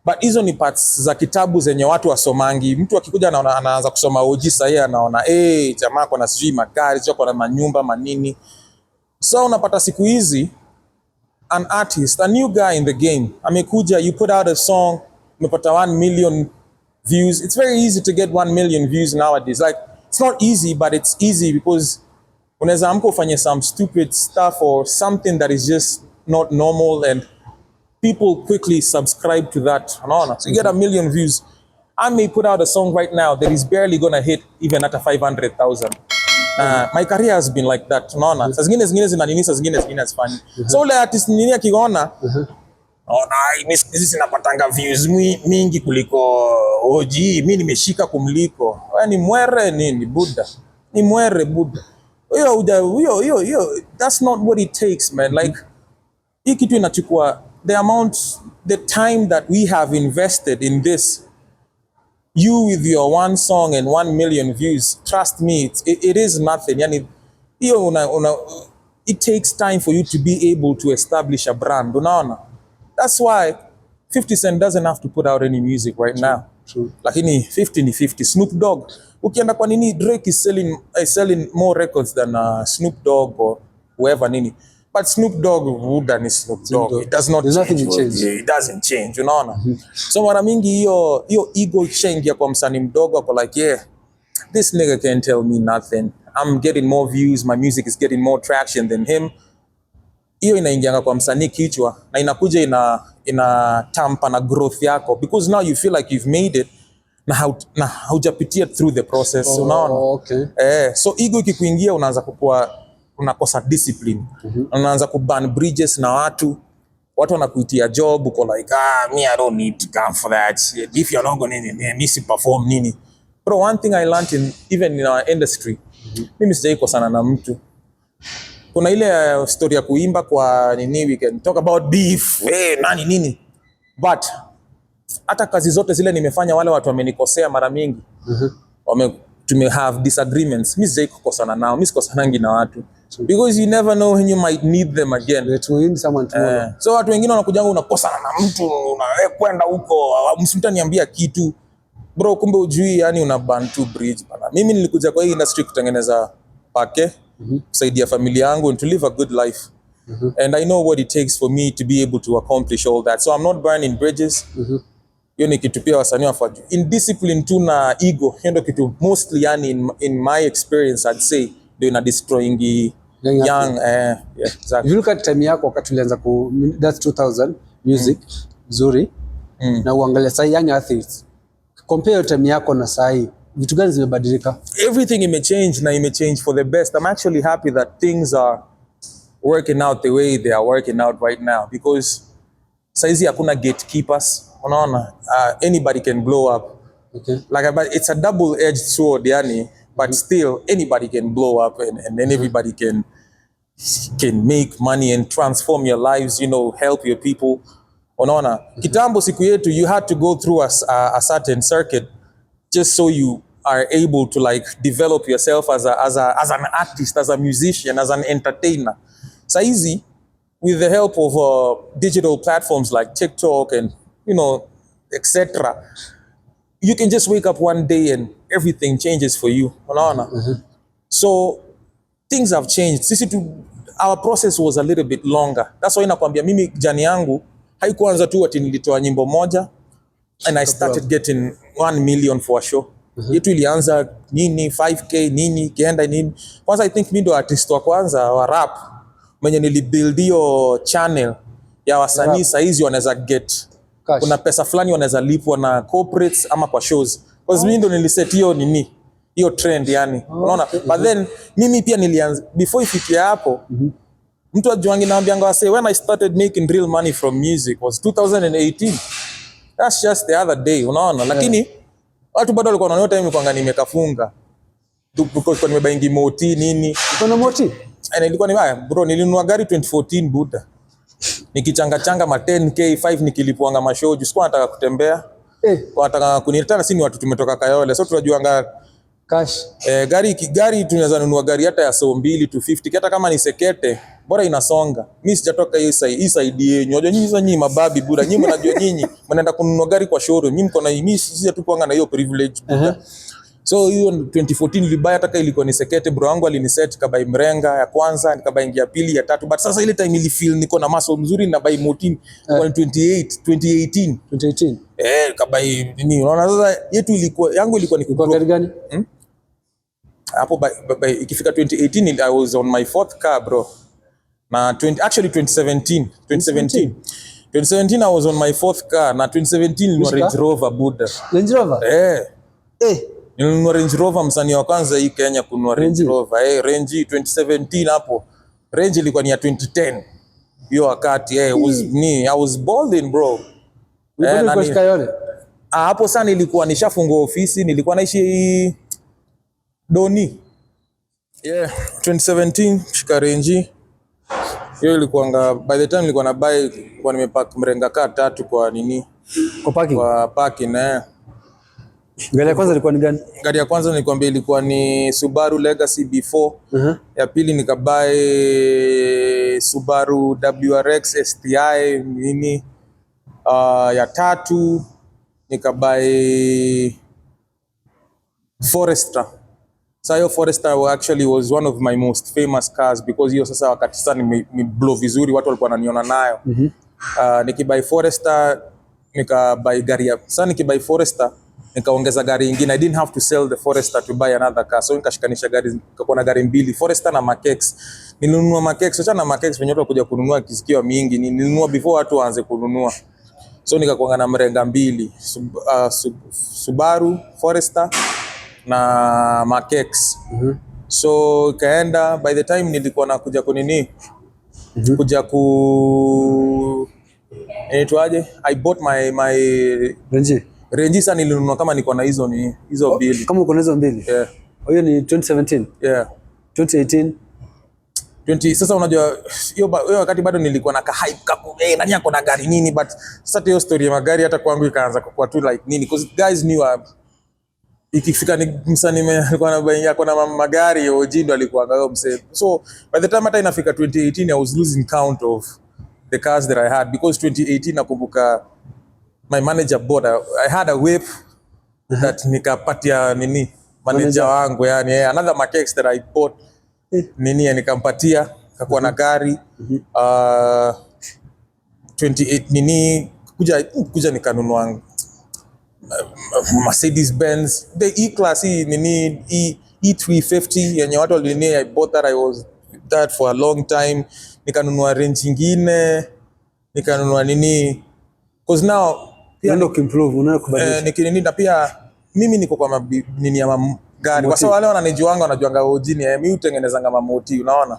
but hizo ni parts za kitabu zenye watu wasomangi. Mtu akikuja anaanza kusoma OG sasa, anaona jamaa kwa na sijui magari, sio kwa na manyumba manini. So unapata siku hizi an artist, a new guy in the game, amekuja, you put out a song, umepata 1 million views. It's very easy to get 1 million views nowadays. Like, it's not easy, but it's easy because unaweza amka ufanye some stupid stuff or something that is just not normal, and people quickly subscribe to that. So you get 1 million views. I may put out a song right now that is barely gonna hit even at a 500,000. My career has been like that, unaona. Saa zingine zinanini, saa zingine hazifanyi. So ule artist nini akiona, hizi zinapatanga views mingi kuliko OG, mimi nimeshika kumliko. Wewe ni mwere nini Buddha? Ni mwere Buddha. Yo, that's not what it takes, man. Like, hii kitu inachukua the time that we have invested in this. You with your one song and 1 million views, trust me, it is nothing. Yani, it takes time for you to be able to establish a brand. Unaona? That's why 50 Cent doesn't have to put out any music right now. True. Lakini 50 ni 50. Snoop Dogg, ukienda kwa nini, Drake is selling more records than Snoop Dogg or whoever nini. But Snoop Dogg, Wood is Snoop Dogg. It does not change. It doesn't change, unaona. So mara mingi hiyo ego ikishaingia kwa msanii mdogo, ako like, yeah, this nigga can't tell me nothing. I'm getting more views, my music is getting more traction than him. hiyo inaingianga kwa msanii kichwa na inakuja ina tampa na growth yako, because now you feel like you've made it na haujapitia through the process. Unaona? Okay. So ego ikikuingia unaanza kukua, unakosa discipline. Unaanza kuburn bridges na watu wanakuitia job, uko like me I don't need to come for that, if you're not going to miss perform nini. Bro, one thing I learned even in our industry, mimi sijai kosana na mtu. Kuna ile story ya kuimba kwa nini, we can talk about beef, nani nini, but hata kazi zote zile nimefanya, wale watu wamenikosea mara mingi, tume have disagreements, mimi sijai kukosana nao. Mimi sikosanangi na watu, because you never know when you might need them again. To win someone tomorrow. So watu wengine wanakujanga, unakosana na mtu, kwenda huko msitaniambia kitu bro, kumbe ujui, yani una burn two bridge bana. Mimi nilikuja kwa hii industry kutengeneza pake, kusaidia familia yangu and to live a good life. And I know what it takes for me to be able to accomplish all that. So I'm not burning bridges. Hiyo ni kitu pia wasanii wafaju. Indiscipline tu na ego, hiyo ndio kitu mostly, yani in my experience I'd say ndio ina destroying young. Yeah, exactly. If you look at time yako wakati ulianza that's 2000 music nzuri, na uangalia sasa young athletes, compare time yako na sasa, vitu gani zimebadilika? Everything imechange na imechange for the best. I'm actually happy that things are working out the way they are working out right now, because saizi hakuna gatekeepers. Unaona, anybody can blow up. Okay. Like, but it's a double-edged sword, yani, but still anybody can blow up and then everybody can make money and transform your lives, you know, help your people. Unaona, kitambo siku yetu you had to go through a certain circuit just so you are able to like develop yourself as an artist, as a musician, as an entertainer. Saizi, with the help of digital platforms like TikTok and, you know, etc., you can just wake up one day and everything changes for you. Unaona? So things have changed. Our process was a little bit longer. That's why nakwambia mimi jani yangu haikuanza tu ati nilitoa nyimbo moja and I started getting 1 million for a show. Yetu ilianza nini 5k nini kienda nini. Kwanza I think mimi ndo artist wa kwanza wa rap mwenye nilibuild hiyo channel ya wasanii saizi wanaweza get cash. Kuna pesa fulani wanaweza lipwa na corporates ama kwa shows. Because mimi ndo niliset hiyo nini, hiyo trend yani. Unaona? But then mimi pia nilianza before ifikia hapo. Mtu ajuangi naambianga wase, when I started making real money from music was 2018. That's just the other day, unaona? Lakini watu bado walikuwa wanaona time kwanga nimekafunga. Because kwa nimebaingi moti nini? Kuna moti? Ilikuwa ni mbaya bro, nilinunua gari 2014 buda. Nikichanga ma 10k 5 nikilipuanga mashow, sikuwa nataka kutembea. Kwa nataka kunileta, si ni watu tumetoka Kayole. So tunajuanga cash. Gari tunaweza nunua gari hata ya so 2 250 hata kama ni sekete, bora inasonga. Mimi sijatoka hii side yenu. Unajua nyinyi mababi buda, nyinyi mnajua nyinyi mnaenda kununua gari kwa showroom. Nyinyi mko na mimi sisi tu kuanga na hiyo privilege buda. So hiyo 2014 nilibaya hata kama ilikuwa ni sekete, bro wangu aliniset kabai mrenga ya kwanza, nikabai ya pili ya tatu, but sasa ile time nilifeel niko na muscle mzuri na buy motin kwa 2018 kabai nini. Unaona sasa yetu ilikuwa yangu ilikuwa ni gari gani? Hapo ikifika 2018 I was on my 4th car bro. Na 2017 I was on my 4th car na 2017 ni Range Rover buda. Range Rover? Nilinunua Range Rover, msanii wa kwanza hii Kenya kununua Range Rover. Range 2017 hapo. Range ilikuwa ni ya 2010. Hiyo wakati I was balling bro. Hapo sana nilikuwa nishafungua ofisi, nilikuwa naishi Doni. 2017 shika Range. Hiyo ilikuwa by the time nilikuwa na buy kwa nimepack mrenga kaa 3 kwa nini? Kwa parking Gari ya kwanza ilikuwa ni gani? Gari ya kwanza nilikwambia ilikuwa ni Subaru Legacy B4. Ya pili nikabai Subaru WRX STI nini. Ya tatu nikabai Forester. So hiyo Forester actually was one of my most famous cars, because hiyo sasa wakati sasa ni blow vizuri, watu walikuwa wananiona nayo. Nikibai Forester nikabai gari ya sasa, nikibai Forester nikaongeza gari ingine. I didn't have to sell the Forester to buy another car, so nikashikanisha gari, nikakuwa na gari mbili, Forester na Makex. Nilinunua Makex, acha na Makex venye watu kuja kununua kisikiwa mingi, nilinunua before watu waanze kununua. So nikakuanga na mrenga mbili, Subaru Forester na Makex. So kaenda, by the time nilikuwa nakuja kunini, kuja inaitwaje, I bought my Range. Sana nilinunua kama niko na hizo mbili. Kama uko na hizo mbili? Yeah. Hiyo ni 2017? Yeah. 2018? Sasa unajua hiyo wakati bado nilikuwa na hype nani yako na gari nini, but sasa hiyo story ya magari hata kwangu ikaanza kukua tu like nini, because guys knew ikifika ni msanii alikuwa anabaingia kuna magari ojindo alikuwa ngao mse. So by the time hata inafika 2018 I was losing count of the cars that I had, because 2018 nakumbuka my manager bought I had a whip that nikapatia nini manager wangu, yani another Makex that I bought nini nikampatia kakuwa na gari 28 nini kuja nikanunua Mercedes Benz the E-Class nini E350 yenye watu walini. I bought that, I was that for a long time. Nikanunua Range ingine, nikanunua nini, because now pia ndio kimprove unaona kubadilisha nikinini, na pia mimi niko kwa nini ya gari kwa sababu wale wanajuanga ojini, mimi utengenezanga mamoti, unaona.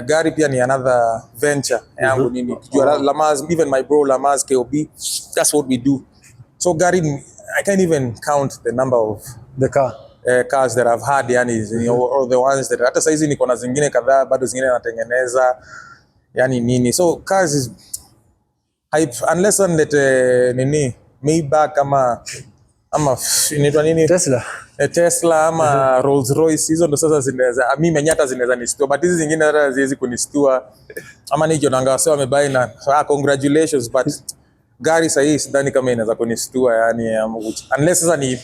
Gari pia ni another venture yangu nini, kijua Lamaz, even my bro Lamaz KOB, that's what we do. So gari, I can't even count the number of the cars that I've had, yani or the ones that hata saizi niko na zingine kadhaa bado zingine natengeneza yani nini. So cars is hype, unless nini Maybach ama inaitwa nini Tesla ama Rolls Royce, hizo ndo sasa zinaweza mimi menyata zinaweza nistua, but hizi zingine hata haziwezi kunistua. Ama nikiona nanga wase wamebai na congratulations, but gari sahihi sidhani kama inaweza kunistua, yani unless sasa ni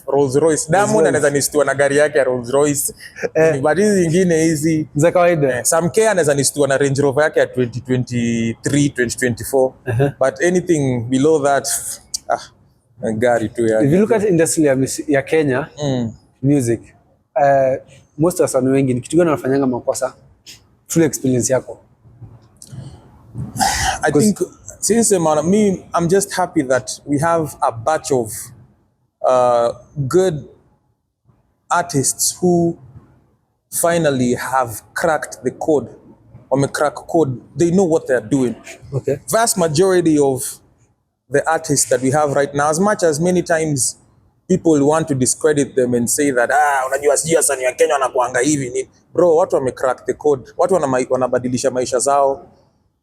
Rolls Royce. Diamond anaweza nistua na gari yake ya Rolls Royce, but hizi zingine hizi za kawaida. Sam K anaweza nistua na Range Rover yake ya 2023 2024, but anything below that gari tu yani. If you look at industry ya Kenya music, most of wasanii wengi ni kitu gani wanafanyanga makosa? Full experience yako. I think since I'm just happy that we have a batch of good artists who finally have cracked the code. Crack code, they know what they're doing. Okay. Vast majority of the artists that we have right now, as much as many times people want to discredit them and say that unajua sijui wasanii wa Kenya wanakuanga hivi ni bro, watu wamecrack the code, watu wanabadilisha maisha zao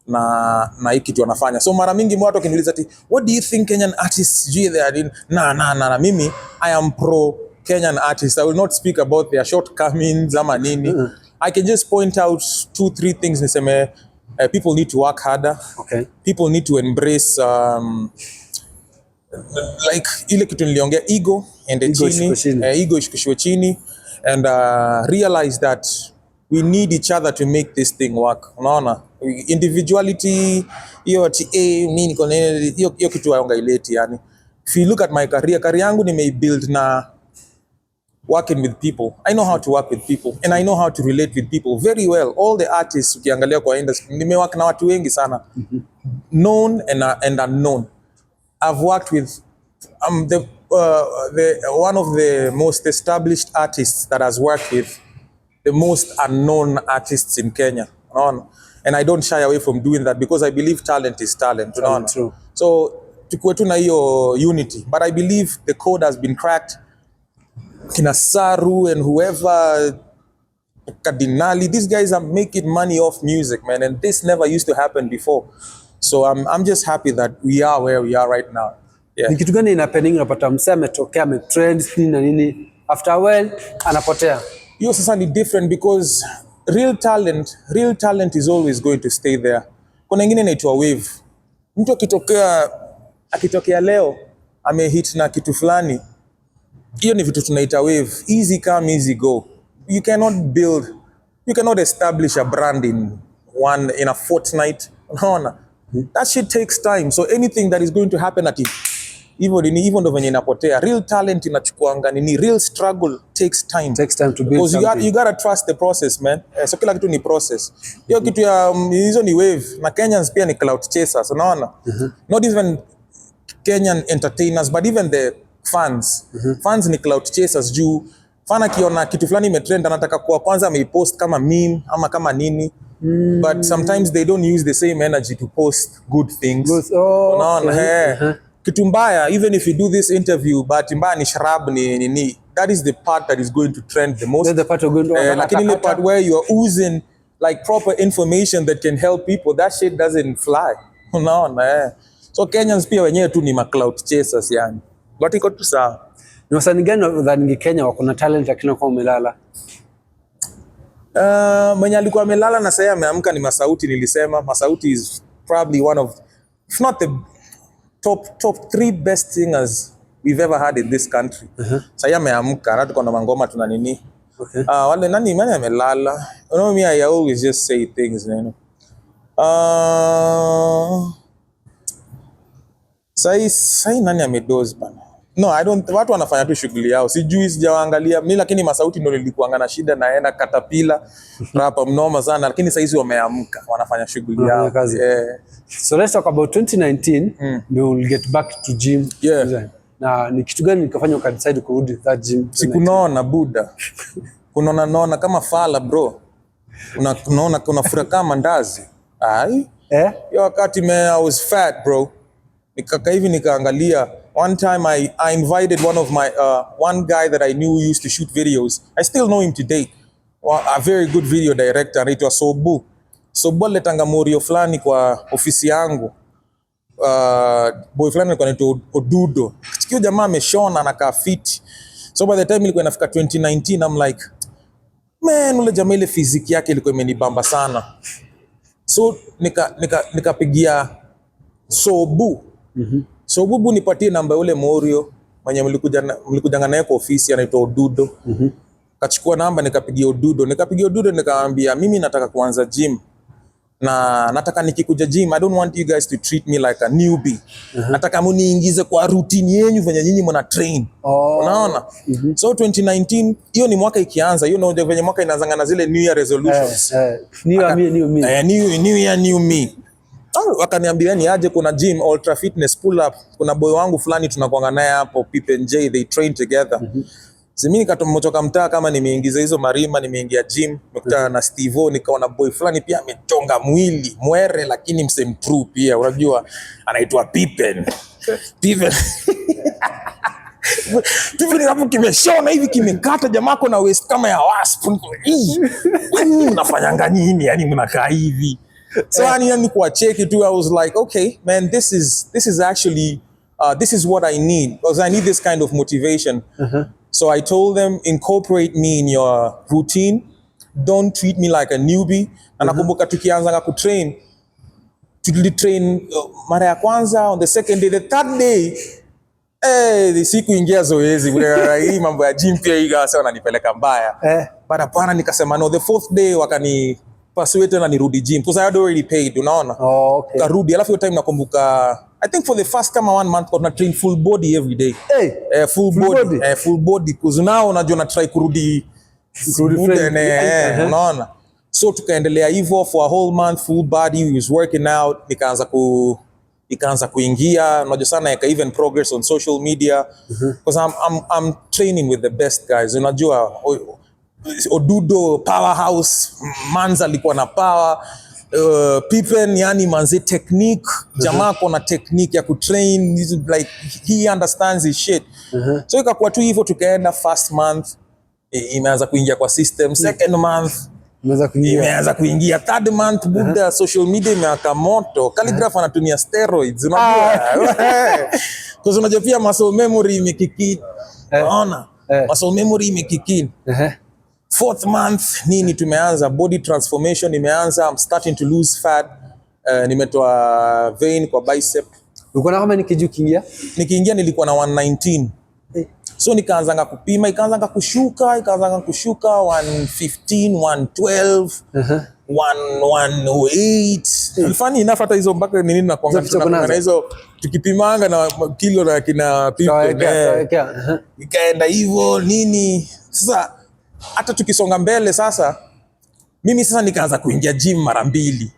na hiki kitu wanafanya. So mara mingi watu wakiniuliza ati what do you think Kenyan artists do they are in, na mimi I am pro Kenyan artists. I will not speak about their shortcomings ama nini. I can just point out 2-3 things niseme. People need to work harder. Okay. People need to embrace like ile kitu niliongea, ego ishikushwe chini and realize that we need each other to make this thing work. Unaona, individuality hiyo mimi hiyo kitu aonga ileti yani. If you look at my career yangu nimeibuild na working with people. I know how to work with people and I know how to relate with people very well. All the artists ukiangalia kwa industry nimework na watu wengi sana, known and unknown. I've worked with the one of the most established artists that has worked with the most unknown artists in Kenya. And I don't shy away from doing that because I believe talent is talent. True. So tukue tu na hiyo unity, but I believe the code has been cracked. Kina Saru and whoever, Cardinali, these guys are making money off music, man, and this never used to happen before. So I'm just happy that we are where we are right now. Yeah. Ni kitu gani inapending unapata msee ametokea ametrend nini na nini, after a while anapotea? Hiyo sasa ni different because real talent is always going to stay there. Kuna ingine inaitwa wave. Mtu akitokea leo amehit na kitu fulani, hiyo ni vitu tunaita wave. Easy come, easy go. You cannot establish a brand in a fortnight. Unaona? That shit takes time. So anything that is going to happen hivyo ndo venye inapotea. Real talent inachukuanga nini, real struggle takes time. Takes time to build because something. you gotta trust the process, man. So kila kitu ni process. Hiyo kitu ya hizo ni wave, na Kenyans pia ni clout chasers, unaona? Not even Kenyan entertainers but even the fans. Fans ni clout chasers juu fan akiona kitu fulani imetrend anataka kuwa kwanza ameipost kama meme ama kama nini. But sometimes they don't use the same energy to post good things. Unaona? Kitu mbaya, even if you do this interview but mbaya ni shrub ni that is the part that is going to trend the most. That's the part you're going to lakini ile part where you are oozing like proper information that can help people, that shit doesn't fly. Unaona? So Kenyans pia wenyewe tu ni ma clout chasers yani. But iko tu sawa. Ni wasanii gani udhani Kenya wako na talent lakini kwa umelala? Mwenye alikuwa amelala na sasa ameamka ni Masauti. Nilisema Masauti is probably one of, if not the top 3 best singers we've ever had in this country. Sasa ameamka na tuko na mangoma tuna nini. Wale nani amelala. You know me, I always just say things, you know. Sai nani amedoze bana. No, I don't. Watu wanafanya tu shughuli yao. Sijui, sijawaangalia. Mimi lakini Masauti ndio nilikuanga na shida naenda Katapila. Rapa mnoma sana lakini sasa hizi wameamka, wanafanya shughuli yao. So let's talk about 2019. We will get back to gym. Na ni kitu gani nikafanya ukadecide kurudi that gym? Sikunaona buda. Kunaona kama fala bro. Unaona kuna fura kama ndazi. Ai? Yo wakati I was fat bro. Nikaka hivi nikaangalia. One time I invited one guy that I knew used to shoot videos. I still know him today. A very good video director, anaitwa Sobu. Sobu aletanga morio fulani kwa ofisi yangu. Boy fulani alikuwa anaitwa Odudo. Sikio jamaa ameshona anakaa fit. So by the time ilikuwa inafika 2019, I'm like, man, ule jamaa ile physique yake ilikuwa imenibamba sana. So nikapigia Sobu. Sobu nipatie namba ule morio mwenye mlikujanga naye kwa ofisi anaitwa Odudo. Kachukua namba nikapigia Odudo. Nikamwambia mimi nataka kuanza gym. Na nataka nikikuja gym, I don't want you guys to treat me like a newbie. Nataka muniingize kwa routine yenu venye nyinyi mna train. Unaona? So 2019, hiyo ni mwaka ikianza, you know venye mwaka inaanza na zile new year resolutions. New year new me. Wakaniambia ni aje kuna gym ultra fitness pull up, kuna boy wangu fulani tunakuanga naye hapo Pippen J, they train together. Mimi nikatoka mtaa kama nimeingiza hizo marima, nimeingia gym, nikutana na Stevo, nikaona boy fulani pia ametonga mwili, mwere lakini msemtrue pia, unajua anaitwa Pippen. Pippen hapo kimeshona hivi kimekata jamako na waist kama ya wasp. Unafanyanga nini? Yani mnakaa hivi. So yani kwa check it too, I was like, okay, man, this is actually this is what I need, because I need this kind of motivation. So I told them, incorporate me in your routine. Don't treat me like a newbie. Na nakumbuka tukianza kutrain, tulitrain mara ya kwanza, on the second day, the third day, siku ingia zoezi. Hii mambo ya gym pia higa sasa wananipeleka mbaya. But hapana, nikasema no, the fourth day wakani persuade na nirudi gym because I had already paid, unaona. Karudi, alafu hiyo time nakumbuka I think for the first kama 1 month tuna train full body every day. Full body because now unajua na try kurudi unaona. So tukaendelea hivyo for a whole month, full body, we was working out, nikaanza kuingia, unajua sana even progress on social media because I'm training with the best guys, unajua. Odudo powerhouse, Manza alikuwa na power, Pippen yani manze technique, jamaa kona technique ya kutrain, like he understands his shit. So ikakuwa tu hivyo, tukaenda first month imeanza kuingia kwa system, second month imeanza kuingia, third month buda social media imeaka moto, khaligraph anatumia steroids, unajua. Because unajua pia muscle memory imekiki, unaona, muscle memory imekiki. Fourth month nini tumeanza body transformation imeanza, I'm starting to lose fat. Nimetoa vein kwa bicep. Ulikuwa na kama nikiingia nilikuwa na 119. So nikaanza kupima, ikaanza kushuka 115, 112, 108. Funny enough hata hizo mpaka nini na kuangana hizo tukipimanga na kilo na kina people. Ikaenda hivyo nini. Sasa hata tukisonga mbele sasa mimi sasa nikaanza kuingia gym mara 2.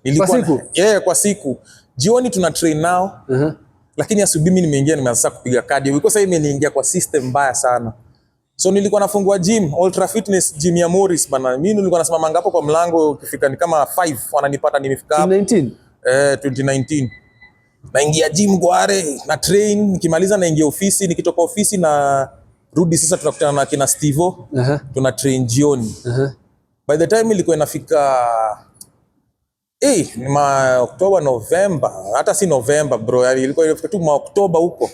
Nilikuwa kwa siku? Kwa siku. Jioni tuna train nao. Lakini asubuhi mimi nimeingia nimeanza kupiga cardio. Because sasa nimeingia kwa system mbaya sana. So nilikuwa nafungua gym, Ultra Fitness gym ya Morris bana. Mimi nilikuwa nasimama ngapo kwa mlango ukifika ni kama 5 wananipata nimefika hapo. 2019. Naingia gym Gware, na train, nikimaliza naingia ofisi, nikitoka ofisi na rudi sasa tunakutana na kina Stevo. Tuna train jioni. By the time ilikuwa inafika ni October, November, hata si November bro, yani ilikuwa inafika tu October huko.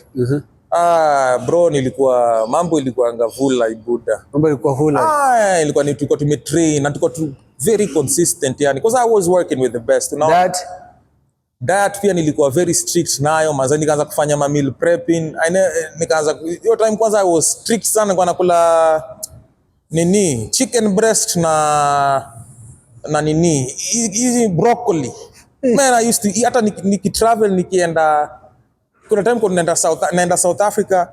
Bro nilikuwa mambo ilikuwa ngavula ibuda. Mambo ilikuwa vula. Ilikuwa ni tulikuwa tumetrain na tulikuwa very consistent yani because I was working with the best. That pia nilikuwa very strict nayo, mazani nikaanza kufanya meal prepping. Nikaanza hiyo time kwanza I was strict sana kwa nakula nini chicken breast na nini hizi broccoli. Man I used to hata nikitravel nikienda kuna time kwa naenda South Africa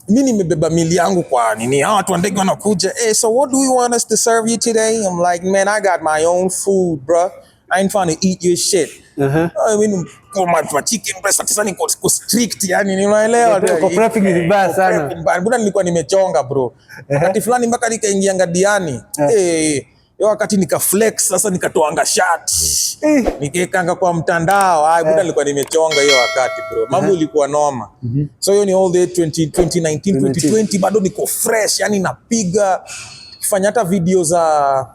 mimi nimebeba mili yangu kwa nini watu wa ndege wanakuja so what do you want us to serve you today? I'm like man I got my own food bro, I ain't trying to eat your shit. I mean my chicken breast sasa niko strict yani nimeelewa kwa prepping ni vibaya sana bwana nilikuwa nimechonga bro wakati fulani mpaka nikaingia ngadiani hiyo wakati nika flex sasa nikatoanga shirt nikekanga kwa mtandao buda nilikuwa nimechonga hiyo wakati bro mambo ilikuwa noma. So hiyo ni all the 2019 2020 bado niko fresh yani napiga kufanya hata video za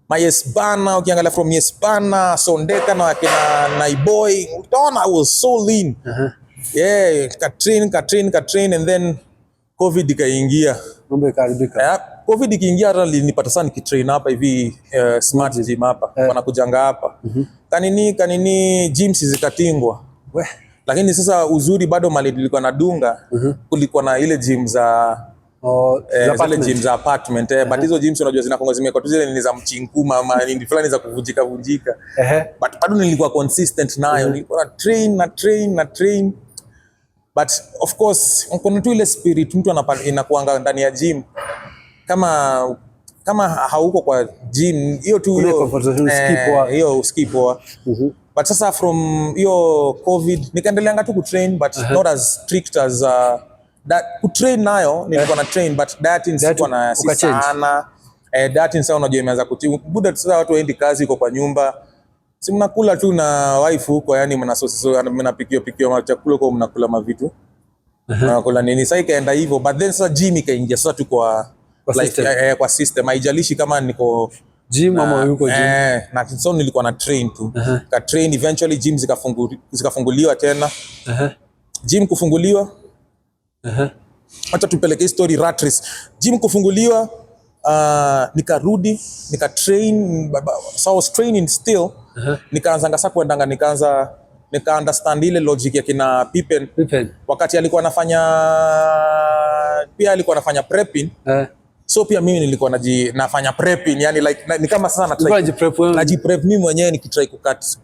Mayesbana ukiangalia from Yesbana Sondeka na kina Naiboy utaona I was so lean. Katrain and then COVID ikaingia. Mambo ikaribika. COVID ikiingia hata nilipata sana nikitrain hapa hivi smart gym hapa wanakujanga hapa. Kanini gyms zikatingwa. Lakini sasa uzuri bado mali nilikuwa nadunga kulikuwa na ile gym za zile gym za apartment but hizo gyms unajua zinakonga zimekuwa tu zile ni za mchinkuma ama ni fulani za kuvunjika but bado nilikuwa consistent nayo nilikuwa na train but of course kuna tu ile spirit mtu inakuanga ndani ya gym kama hauko kwa gym hiyo tu hiyo skip but sasa from hiyo COVID nikaendelea tu kutrain but not as strict as that kutrain nayo nilikuwa na train but dieting sikuwa na sana dieting sasa unajua imeanza buda sasa watu waendi kazi uko kwa nyumba si mnakula tu na wife huko yani mnapikio chakula kwa mnakula mavitu mnakula nini sasa ikaenda hivyo but then sasa gym ikaingia sasa tu kwa like kwa system haijalishi kama niko gym ama yuko gym na so nilikuwa na train tu ka train eventually gym zikafunguliwa tena gym kufunguliwa acha tupeleke story rat race gym kufunguliwa nikarudi nikatrain so I was training still nikaanza ngasa kuendanga nika understand ile logic ya kina Pippen. Wakati alikuwa anafanya prepping so pia mimi nilikuwa nafanya prepping yani like ni kama sasa najiprep mimi mwenyewe nikitry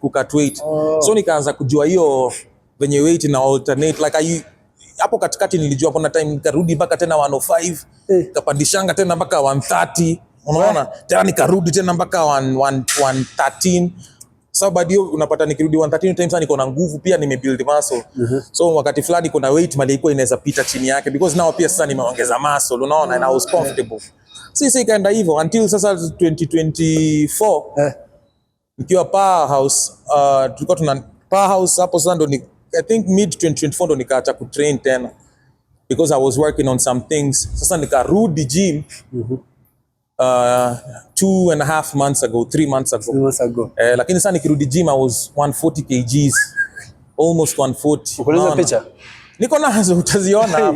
kucut weight so nikaanza kujua hiyo venye weight na alternate like hapo katikati nilijua kuna time nikarudi mpaka tena 105 kapandishanga tena mpaka 130 unaona tena nikarudi tena mpaka 113 so baada unapata nikirudi 113 times sana niko na nguvu pia nimebuild muscle so wakati fulani kuna weight mali ilikuwa inaweza pita chini yake because now pia sasa nimeongeza muscle unaona and I was comfortable sisi ikaenda hivyo until sasa 2024 nikiwa Powerhouse tulikuwa tuna Powerhouse hapo sasa ndo I think mid 2024 ndo nikaacha kutrain tena because I was working on some things sasa nikarudi gym 2.5 months ago 3 months ago lakini sasa nikirudi gym I was 140 kgs almost 140 unaona picha niko nazo utaziona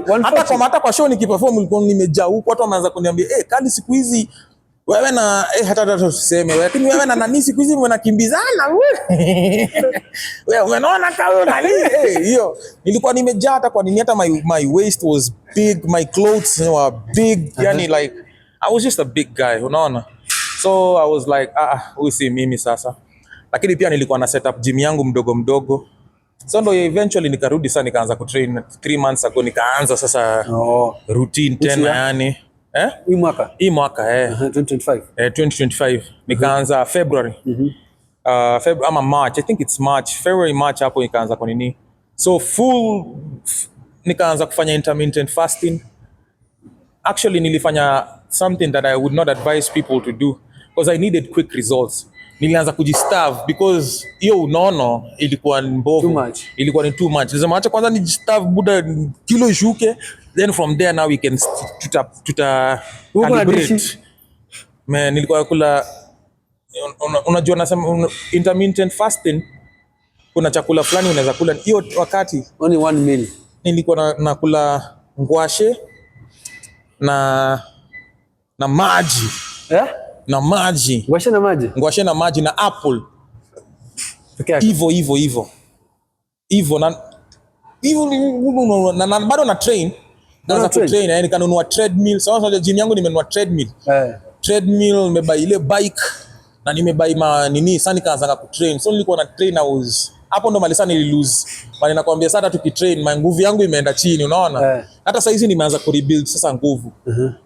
hata kwa show nikiperform nilikuwa nimejaa huko watu wameanza kuniambia kali siku hizi wewe na hata tuseme lakini wewe na nani siku hizi mnakimbizana wewe umeona kama nani hiyo nilikuwa nimejaa hata kwa nini hata my waist was big, my clothes were big, yani like I was just a big guy, unaona. So I was like huyu si mimi sasa, lakini pia nilikuwa na set up gym yangu mdogo mdogo. So ndo eventually nikarudi sasa nikaanza kutrain 3 months ago, nikaanza sasa routine tena yani. Hii mwaka 2025. 2025 nikaanza February. February ama March, I think it's March, February March hapo nikaanza kwa nini. So nikaanza kufanya intermittent fasting. Actually nilifanya something that I would not advise people to do because I needed quick results. Nilianza kujistarve because hiyo unono ilikuwa mbovu, ilikuwa ni too much. Lazima acha kwanza nijistarve buda kilo ishuke, then from there now we can calibrate. Man, nilikuwa kula, unajua nasema intermittent fasting, kuna chakula fulani unaweza kula hiyo wakati only one meal. Nilikuwa nakula ngwashe na maji. Na maji. Ngwashe na maji. Ngwashe na maji na apple. Hivyo na bado na train. Naanza kutrain, yani kanunua treadmill. Sasa gym yangu nimenunua treadmill. Treadmill, nimebuy ile bike na nimebuy sasa nikaanza kutrain. So nilikuwa na train, hapo ndo mali sana nililose. Mali nakwambia sasa tukitrain nguvu yangu imeenda chini, unaona? Hata sasa hizi nimeanza kurebuild sasa nguvu.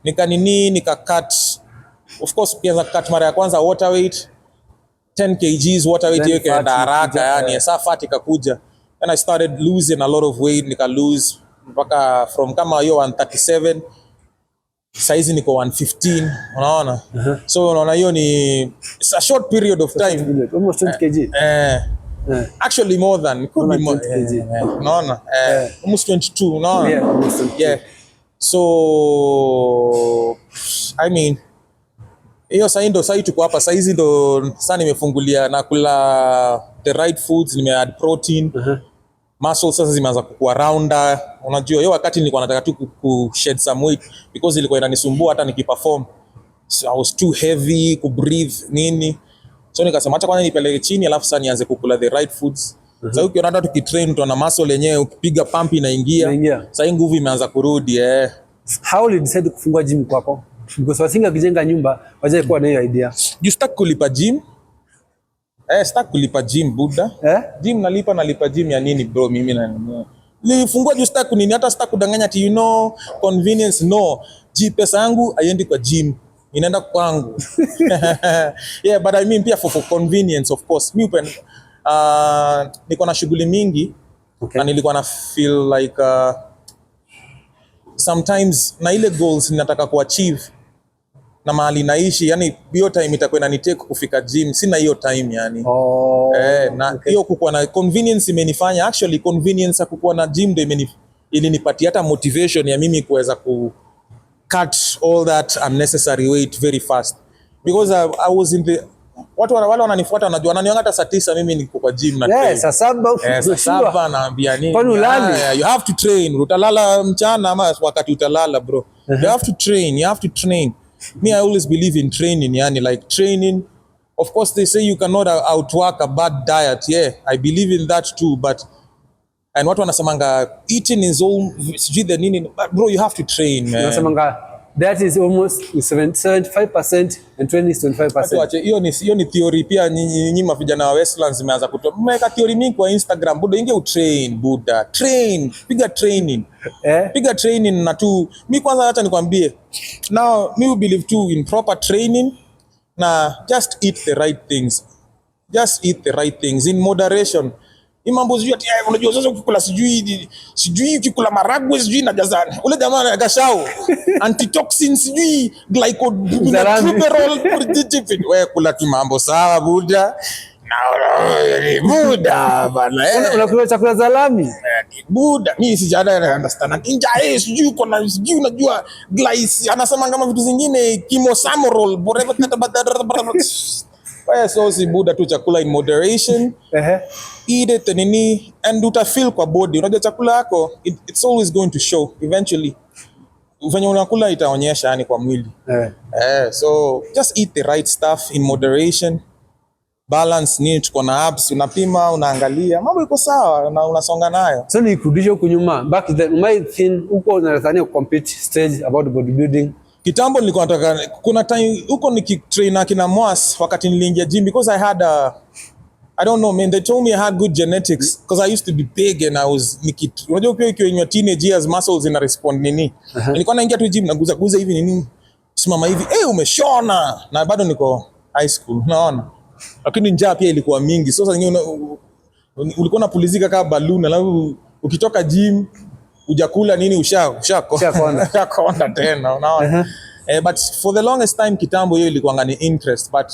Nika cut. Of course pia cut mara ya kwanza water weight 10 kgs water weight, hiyo kaenda haraka yani sasa fat ikakuja, and I started losing a lot of weight, nika lose mpaka from kama hiyo 137 size niko 115, unaona. So unaona hiyo ni it's a short period of time, almost 20 kg. Actually more than could be more, unaona, almost 22, unaona. Yeah, so I mean hiyo sasa tuko hapa sasa, hizi ndo sasa nimefungulia na kula the right foods, nimeadd protein. Muscles sasa zimeanza kukua rounder, unajua hiyo wakati nilikuwa nataka tu ku shed some weight because ilikuwa inanisumbua hata nikiperform, so I was too heavy ku breathe nini. So nikasema acha kwanza nipeleke chini alafu sasa nianze kukula the right foods. Sasa ukiona hata tukitrain utaona muscle yenyewe ukipiga pump inaingia. Sasa nguvu imeanza kurudi. How did you decide kufungua gym kwako? Because wasinga kijenga nyumba waje kuwa na hiyo idea. You start kulipa gym? Start kulipa gym buda. Gym nalipa gym ya nini bro, mimi na nilifungua just start kunini, hata start kudanganya ati convenience no. Pesa yangu haiendi kwa gym, inaenda kwangu. Yeah, but I mean pia for convenience of course. Mimi niko na shughuli mingi na nilikuwa na feel like sometimes na ile goals ninataka kuachieve na mahali naishi, yani hiyo time itakuwa inanitake kufika gym, sina hiyo time yani. Na hiyo kukuwa na convenience imenifanya, actually convenience ya kukuwa na gym ndio ilinipatia hata motivation ya mimi kuweza ku cut all that unnecessary weight very fast, because I was in the watu wale wananifuata wanajua nani hata saa 9 mimi niko kwa gym na saa 7 naambia nini, you have to train. Utalala mchana ama wakati utalala bro, you have to train. Me, I always believe in training, yani like training. Of course they say you cannot outwork a bad diet. Yeah, I believe in that too, but and watu wanasemanga eating is all sijui the nini, but bro you have to train man. Wanasemanga that is almost 75% and 25%. Hiyo ni theory pia. Nyinyi mavijana wa Westlands zimeanza kutoa mmeka theory mingi kwa Instagram buda, inge utrain buda, train, piga training. Piga training na tu. Mimi kwanza acha nikwambie, now me believe too in proper training na just eat the right things in moderation. Mambo sijui ati unajua sasa ukikula sijui ukikula maragwe sijui na jazana ule jamaa agashao antitoxin sijui glycoproteol wewe kula tu mambo sawa buda buda bana. Unakula chakula za lami buda, mimi sijada understand inja sijui kuna sijui unajua glyce anasema kama vitu zingine kimosamorol whatever. So si buda tu chakula in moderation. Eat it and uta feel kwa body. Unajua chakula yako it's always going to show eventually. venye unakula itaonyesha yani kwa mwili. So just eat the right stuff in moderation. Balance nini, tuko na apps, unapima, unaangalia, mambo iko sawa na unasonga nayo. So nikurudishe huko nyuma, back then my thing huko unadhania compete stage about bodybuilding. Kitambo nilikuwa nataka, kuna time huko nikitrain akina Mwas wakati niliingia gym, because I had I don't know man, they told me I had good genetics because I used to be big and I was unajua pia ukiwa in your teenage years muscles ina respond nini. Nilikuwa naingia tu gym naguza guza hivi nini, simama hivi umeshona, na bado niko high school unaona, lakini njaa pia ilikuwa mingi. So sasa ulikuwa unapulizika kama balloon, alafu ukitoka gym ujakula nini ushakonda tena unaona. But for the longest time kitambo hiyo ilikuwa ngani interest, but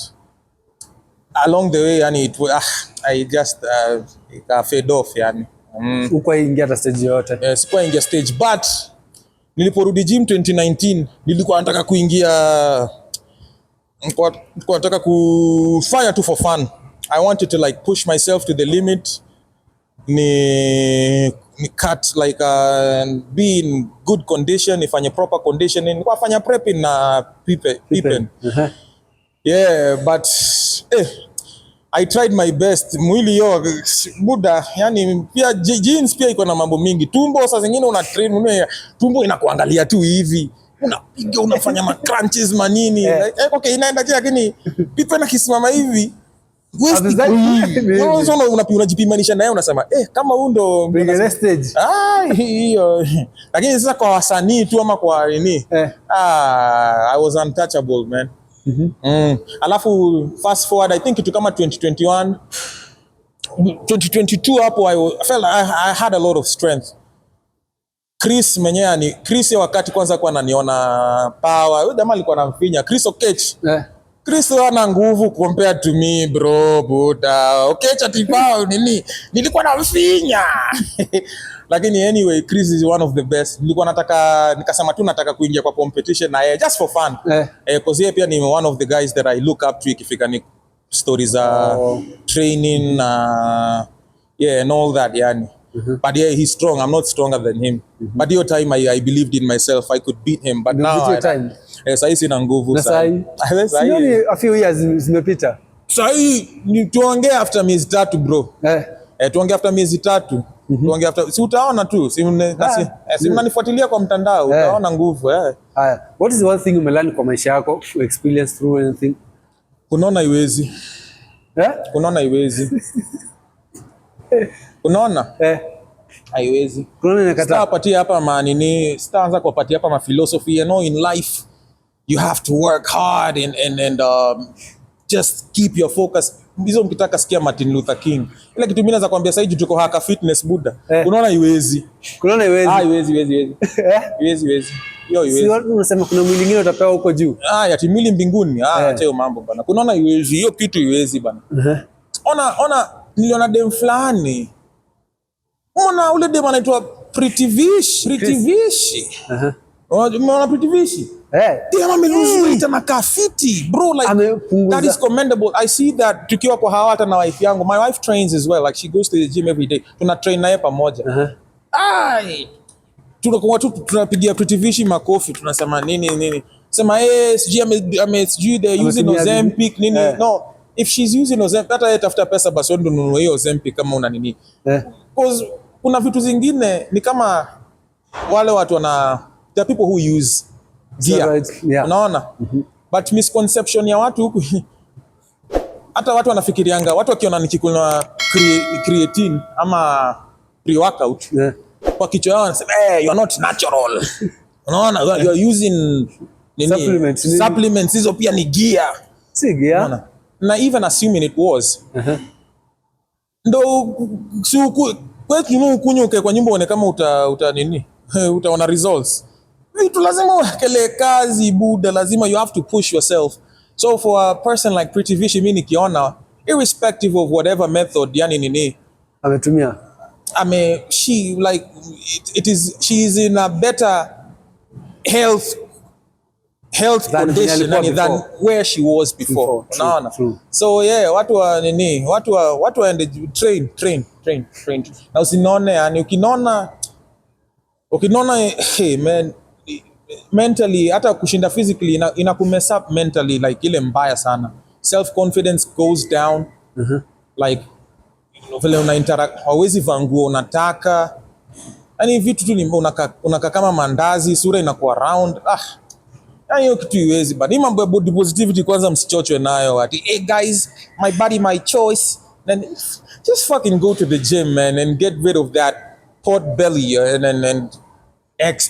along the way yani I just fade off yani. Uko ingia hata stage yote? Sikuwa ingia stage, but niliporudi gym 2019 nilikuwa nataka kuingia, nilikuwa nataka kufanya tu for fun. I wanted to like push myself to the limit, ni cut like be in good condition, nifanye proper conditioning, nilikuwa fanya prepping na pipen. Yeah, but I tried my best. Mwili yo buda, yani pia jeans pia iko na mambo mingi. Tumbo saa zingine una train, tumbo inakuangalia tu hivi, unapiga unafanya ma crunches manini. Okay, inaenda kia, lakini pipen akisimama hivi unajipimanisha naye unasema kama huyu ndo stage. Hiyo. Lakini sasa kwa wasanii tu ama kwa nini, I was untouchable man. Alafu fast forward I think kitu kama 2021 2022 hapo I felt I had a lot of strength. Chris mwenyewe ni Chris wakati kwanza kwa ananiona power, huyo jamaa alikuwa anamfinya Chris Okech. Chris ana nguvu compared to me bro, buda. Okech atipao nini nilikuwa namfinya. Lakini anyway Chris is one of the best. Nilikuwa nikasema tu nataka kuingia kwa competition na yeye just for fun. Because yeye pia ni one of the guys that I look up to ikifika ni stories training and all that yani. But yeah, he's strong. I'm not stronger than him. But your time I believed in myself. I could beat him. But now sasa sina nguvu sana. Sioni a few years zimepita. Sasa ni tuongee after miezi 3 bro. Tuongee after miezi 3. Tuongee after, si utaona tu, si mnanifuatilia kwa mtandao, utaona nguvu. Haya. What is one thing umelearn kwa maisha yako, experience through anything? Kunaona iwezi. Kunaona iwezi. Unaona? Haiwezi. Kunaona inakataa. Sitapatia hapa manini, sitaanza kupatia hapa ma philosophy, you know, in life you have to work hard and just keep your focus. Hizo mkitaka sikia Martin Luther King. Ile kitu mimi naweza kuambia sasa hivi tuko haka fitness buda. Unaona iwezi. Kunaona iwezi. Iwezi. Iwezi. Yo iwezi. Si watu unasema kuna mwili mwingine utapewa huko juu. Ati mwili mbinguni. Acha hiyo mambo bana. Kunaona iwezi. Hiyo kitu iwezi bana. Ona niliona dem fulani. Ona ule dem anaitwa Pretty Vish. Unaona Pretty Vish? Dem amelose weight na kafiti bro, like that is commendable. I see that tukiwa kwa hawata na wife yangu. My wife trains as well, like she goes to the gym every day. Tuna train naye pamoja. Tunapigia Pretty Vish makofi, tunasema nini. Sema sijui they're using Ozempic nini. No, if she's using Ozempic, hata tafuta pesa basi ndo nunue hiyo Ozempic kama una nini. Because kuna vitu zingine ni kama wale watu there are people who use gear. Unaona? But misconception ya watu huku hata watu wanafikirianga, watu wakiona nikikula creatine ama pre-workout kwa kichwa yao wanasema you are not natural. Unaona? You are using supplements hizo pia ni gear. Si gear. Unaona? Na even assuming it was. Ndo kwetu kunyuke kwa nyumba uone kama utaona results. Vitu lazima uwekele kazi buda, lazima you have to push yourself. So for a person like Pretty Vish, mimi nikiona irrespective of whatever method yani nini ametumia, she is in a better health condition than where she was before. Unaona? So yeah, watu waende train. Na usinone yani, ukinona hey man, mentally hata kushinda physically inakumess up mentally, like ile mbaya sana. Self confidence goes down. Like vile una interact, hauwezi vaa nguo unataka, yani vitu tu unaka kama mandazi, sura inakuwa round. Yani hiyo kitu iwezi. But hii mambo ya body positivity kwanza msichochwe nayo ati hey guys, my body my choice. Then just fucking go to the gym, man, and get rid of that pot belly and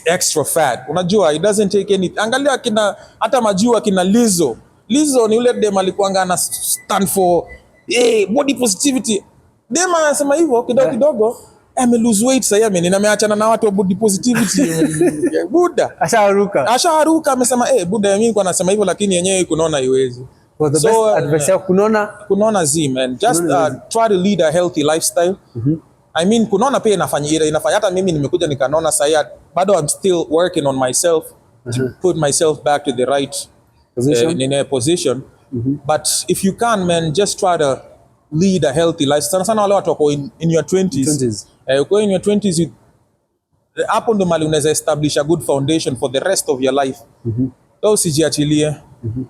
extra fat. Unajua it doesn't take any. Angalia kina hata majua kina Lizzo ni ule dem alikuanga na stand for body positivity. Dem anasema hivyo kidogo ame lose weight sasa yeye ameachana na watu wa body positivity. Buda asharuka amesema buda mimi kwa nasema hivyo lakini yenyewe kunaona haiwezi. For the best advice kunaona man, just try to lead a healthy lifestyle. I mean kunaona pia inafanya hata mimi nimekuja nikanona sasa bado I'm still working on myself to put myself back to the right position. In a position. But if you can, man, just try to lead a healthy lifestyle. Sana wale watu wako in your 20s. Uko in your 20s, hapo ndo mali unaweza establish a good foundation for the rest of your life. Usijiachilie.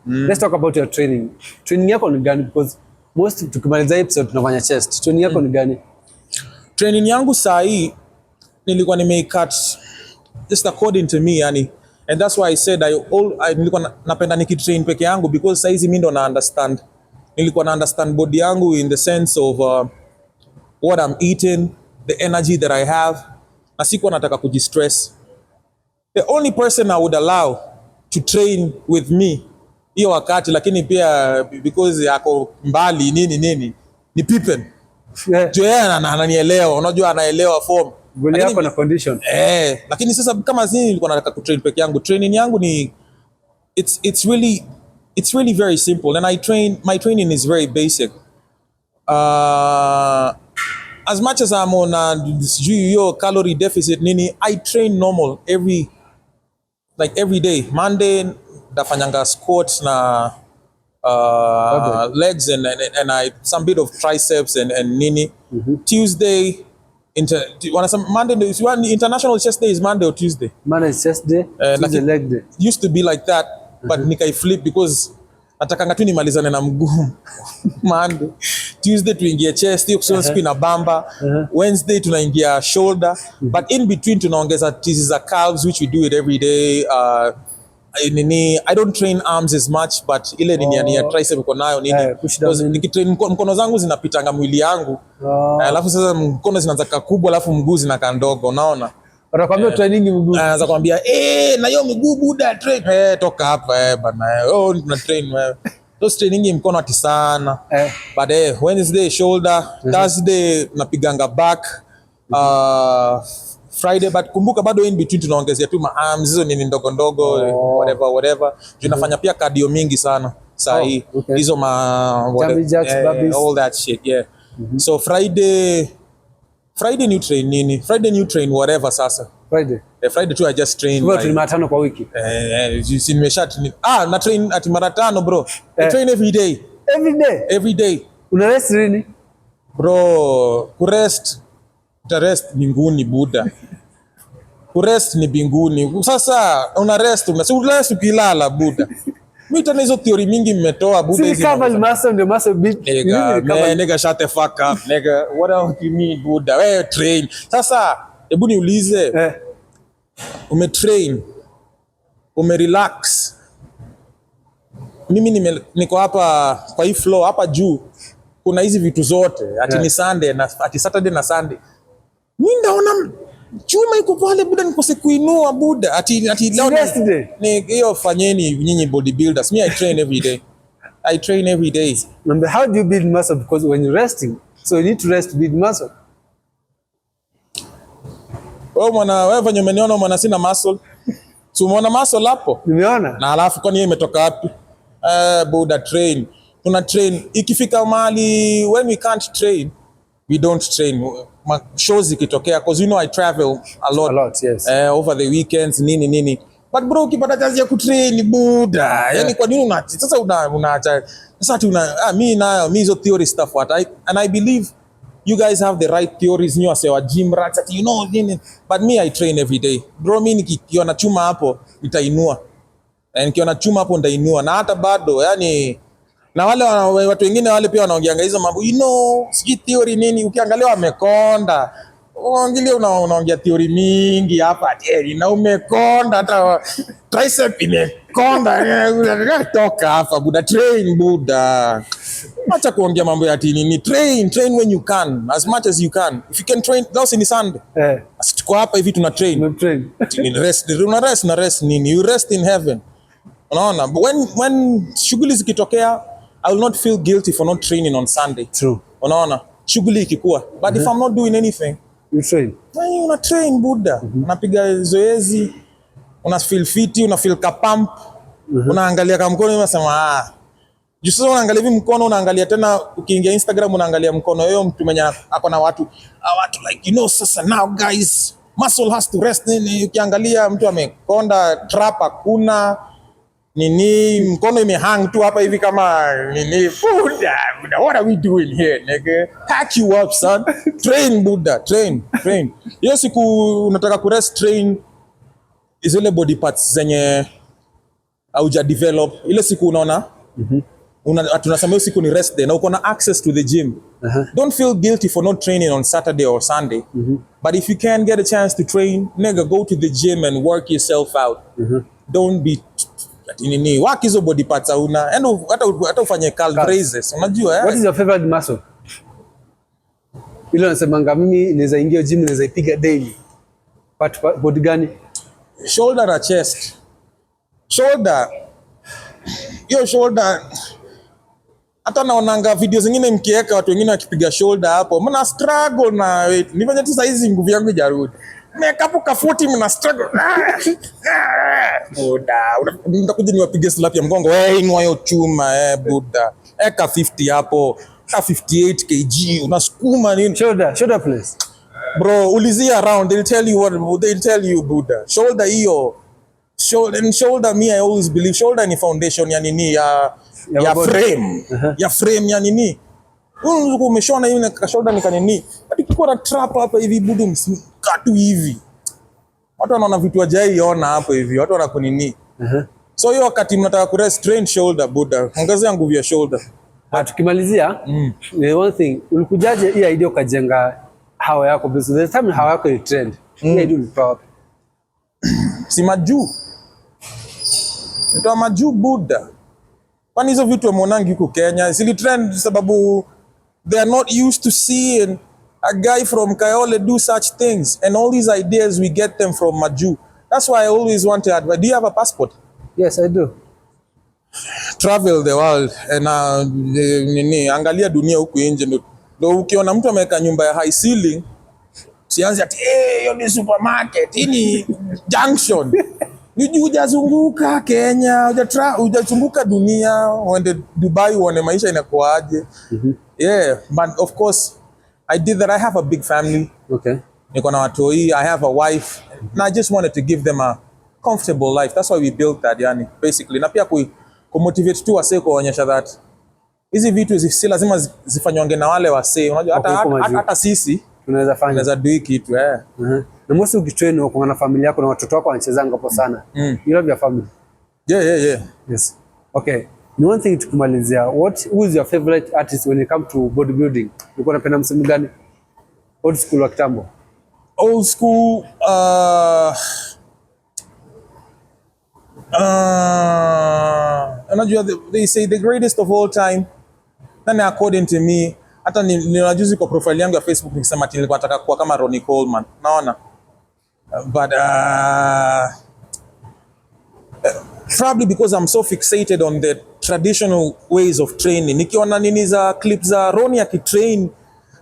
Let's talk about your training. Training yako ni gani? Because most tukimaliza episode tunafanya chest. Training yako ni gani? Training yangu saa hii nilikuwa nimecut just according to me, yani, and that's why I said nilikuwa napenda nikitrain peke yangu because saizi mimi ndo na understand. Nilikuwa na understand body yangu in the sense of what I'm eating, the energy that I have. Na sikuwa nataka kujistress. The only person I would allow to train with me hiyo wakati, lakini pia because yako mbali nini ni Pippen. Ananielewa, unajua anaelewa form. Goli yako na condition. Lakini sasa kama zini nilikuwa nataka kutrain peke yangu. Training yangu ni it's really very simple, and my training is very basic. As much as I'm on your calorie deficit nini, I train normal every day. Monday dafanyanga squats na legs and I some bit of triceps and nini. Tuesday Monday international chest day is Monday or Tuesday. Monday is chest day, Tuesday leg day. Used to be like that, but nikai flip because natakanga tu nimalizane na mguu. Monday, Tuesday tuingie chest, hiyo kusema siku ina bamba. Wednesday tunaingia shoulder, but in between tunaongeza tizi za calves, which we do it every day. I don't train arms as much, but ile ni ya tricep uko nayo nini, because nikitrain mkono zangu zinapitanga mwili yangu, alafu sasa mkono zinaanza kubwa alafu mguu zinakaa ndogo, unaona. Wanakuambia training mguu. Anaanza kwambia na hiyo mguu buda train. Toka hapa bana. Tuna train wewe. Those training mkono ati sana. But Wednesday shoulder, Thursday napiganga back, Friday, but kumbuka bado in between tunaongezea tu arms, hizo nini ndogo whatever. Tunafanya pia cardio mingi sana saa hii. Hizo all that shit, yeah. So Friday new train nini? Friday new train whatever sasa. Friday tu I just train. Kwa train mara 5 kwa wiki. Si nimesha na train ati mara 5 bro. I train every day. Every day. Una rest lini? Bro, kurest binguni buda. Kurest ni binguni. Sasa una rest ukilala buda. Mimi tena hizo theory mingi mmetoa buda hizi. Si kama muscle ndio muscle beat. Nigga shut the fuck up nigga. What else do you mean buda? Wewe train. Sasa hebu niulize. Umetrain. Umerelax. Mimi niko hapa kwa hii floor hapa juu. Kuna hizi vitu zote. Ati ni Sunday na ati Saturday na Sunday. Mimi ndaona chuma iko pale buda nikose kuinua buda. Ati ni hiyo fanyeni nyinyi bodybuilders. Me I train every day. And how do you build muscle? Because when you're resting, so you need to rest to build muscle. Wewe venye umeniona mwana sina muscle. So umeona muscle hapo? Nimeona. Na alafu kwani imetoka wapi? Buda train. Tuna train. Ikifika mahali when we can't train, we don't train. Shows ikitokea because I travel a lot, yes. Over the weekends nini. But bro ukipata kazi ya kutrain buda. Yani kwa nini unaacha? Sasa mimi hizo theory stuff and I believe You guys have the right theories, you say wa gym rats, you know, but me I train every day. Bro, mimi nikiona chuma hapo nitainua. Na nikiona chuma hapo nitainua na hata bado yani na wale watu wengine wale pia wanaongeanga hizo mambo, you know, siji theory nini, ukiangalia wamekonda. Unaangalia unaongea theory mingi hapa ati na umekonda, hata tricep imekonda. Toka hapa buda, train buda. Acha kuongea mambo ya nini, train when you can, as much as you can. If you can train, that's in Sunday. Tuko hapa hivi tuna train. Una rest nini? You rest in heaven. Unaona, but when shughuli zikitokea, I will not feel guilty for not training on Sunday. True. Unaona, shughuli ikikua. But if I'm not doing anything, you train. Una train buda. Unapiga zoezi, una feel fiti, una feel kapamp. Unaangalia kama mkono unasema Sasa unaangalia hivi mkono, unaangalia tena ukiingia Instagram unaangalia mkono yeye mtu mwenye ako na watu like, you know, sasa now guys, muscle has to rest. Ukiangalia mtu amekonda, trap hakuna nini, mkono imehang tu hapa hivi kama nini, buda, what are we doing here nigga? Pack you up son. Train buda, train. Hiyo siku unataka ku rest, train zile body parts zenye hauja develop. Ile siku unaona tunasema hiyo siku ni rest day na uko na access to the gym. Don't feel guilty for not training on Saturday or Sunday. But if you can get a chance to train, nigga, go to the gym and work yourself out. Don't be nini, work hizo body parts hauna. Hata ufanye calf raises, unajua What is your favorite muscle? Ile unasemanga mimi naweza ingia gym naweza ipiga daily. Body gani? Shoulder na chest. Shoulder. Hiyo shoulder, hata naonanga video zingine mkiweka watu wengine wakipiga shoulder hapo, mna struggle na weight. Nifanye tu saizi nguvu yangu ijarudi. Mekapo kafuti mna struggle. Buda, mtakuja niwapige slap ya mgongo. Inua hiyo chuma buda. Eka 50 hapo. Ka 58 kg unasukuma nini? Shoulder place. Bro, ulizia around, they'll tell you buda. Shoulder hiyo. Shoulder, me I always believe shoulder ni foundation ya nini, ya frame. Ya frame ya nini. Umeshona hivi na shoulder ni kanini. Hadi kiko na trap hapa hivi budu mkatu hivi. Watu wanaona vitu wajaiona hapo hivi. Watu wanakunini. So hiyo wakati mnataka ku rest, train shoulder buda. Ongezea nguvu ya shoulder. Tukimalizia, one thing, ulikujaje hii idea ukajenga hawa yako because the time hawa yako ni trend. Hii idea ulipewa. Si majuu. Nitoa majuu buda. Kwani hizo vitu wamonangi huko Kenya zili trend sababu they are not used to seeing a guy from Kayole do such things, and all these ideas we get them from majuu. That's why I always want to advise. Do you have a passport? Yes, I do. Travel the world and angalia dunia huku nje, ndio ukiona mtu ameweka nyumba ya high ceiling sianze ati hiyo ni supermarket, hii ni junction. Hujazunguka Kenya, hujazunguka dunia, uende Dubai uone maisha inakuaje. Yeah, but of course I did that. I have a big family. Okay. Niko na watoi, I have a wife, and I just wanted to give them a comfortable life. That's why we built that, yani basically. Na pia kumotivate tu wase kuonyesha that hizi vitu si lazima zifanywange na wale wase. Unajua hata sisi tunaweza do kitu Na mmoja ukitrain uko na familia yako na watoto wako wanachezanga hapo sana. You love your family. Yeah. Yes. Okay. One thing tukumalizia, who is your favorite artist when it comes to bodybuilding? Uko unapenda msemo gani? Old school wa kitambo. Old school unajua they say the greatest of all time. Then according to me, hata ninajuzi kwa profile yangu ya Facebook nikisema ati nilikuwa nataka kuwa kama Ronnie Coleman. Naona. But probably because I'm so fixated on the traditional ways of training. Nikiona nini za clips za Ronnie akitrain,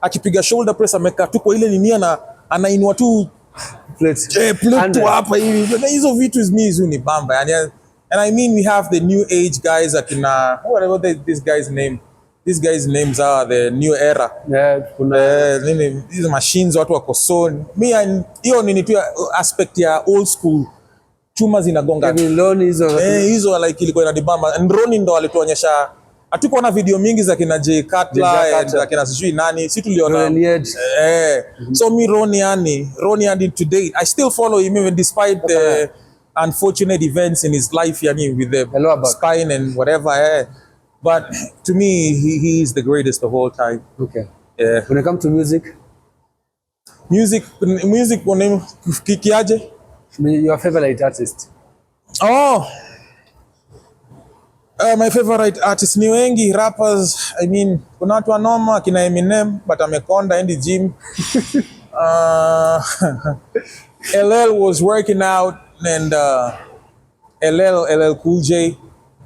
akipiga shoulder press ameka tu kwa ile nini anainua tu plate tu hapa hivi. Hizo vitu is me bamba. And I mean we have the new age guys akina whatever this guy's name. These guys' names are the new era. These machines watu wako so. Hiyo nini tu aspect ya old school. Chuma zinagonga. Hizo like ilikuwa inadibamba. And Ronnie ndo alituonyesha hatukuona video mingi za kina J Cutler na kina sijui nani, si tuliona so mi Ronnie today I still follow him even despite the unfortunate events in his life yani with the spine and whatever but to me he is the greatest of all time. When it comes to music kikiaje? Your favorite artist? My favorite artist ni wengi rappers. I mean, kuna watu wanoma kina Eminem but amekonda endi gym. LL was working out and LL Cool J.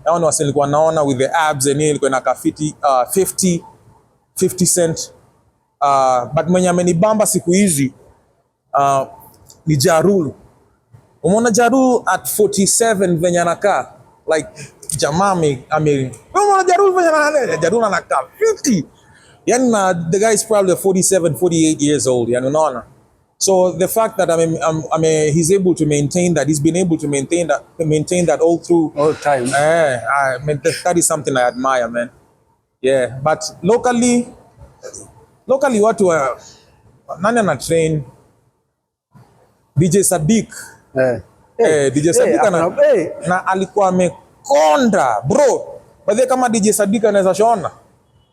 Hao ni wase nilikuwa naona with the abs and ilikuwa inaka 50 Cent. But mwenye amenibamba siku hizi ni Ja Rule. Umeona Ja Rule at 47 venye anakaa like jamaa umeona Ja Rule venye anakaa, Ja Rule anakaa 50. Yani the guy is probably 47 48 years old, yani unaona. So the fact that he's able to maintain that, he's been able to maintain that all through all time. I mean, that is something I admire, man. Yeah, but locally watu wa nani ana train DJ Sadiq. DJ Sadiq na alikuwa amekonda bro. Baadhi kama DJ Sadiq anaweza shona,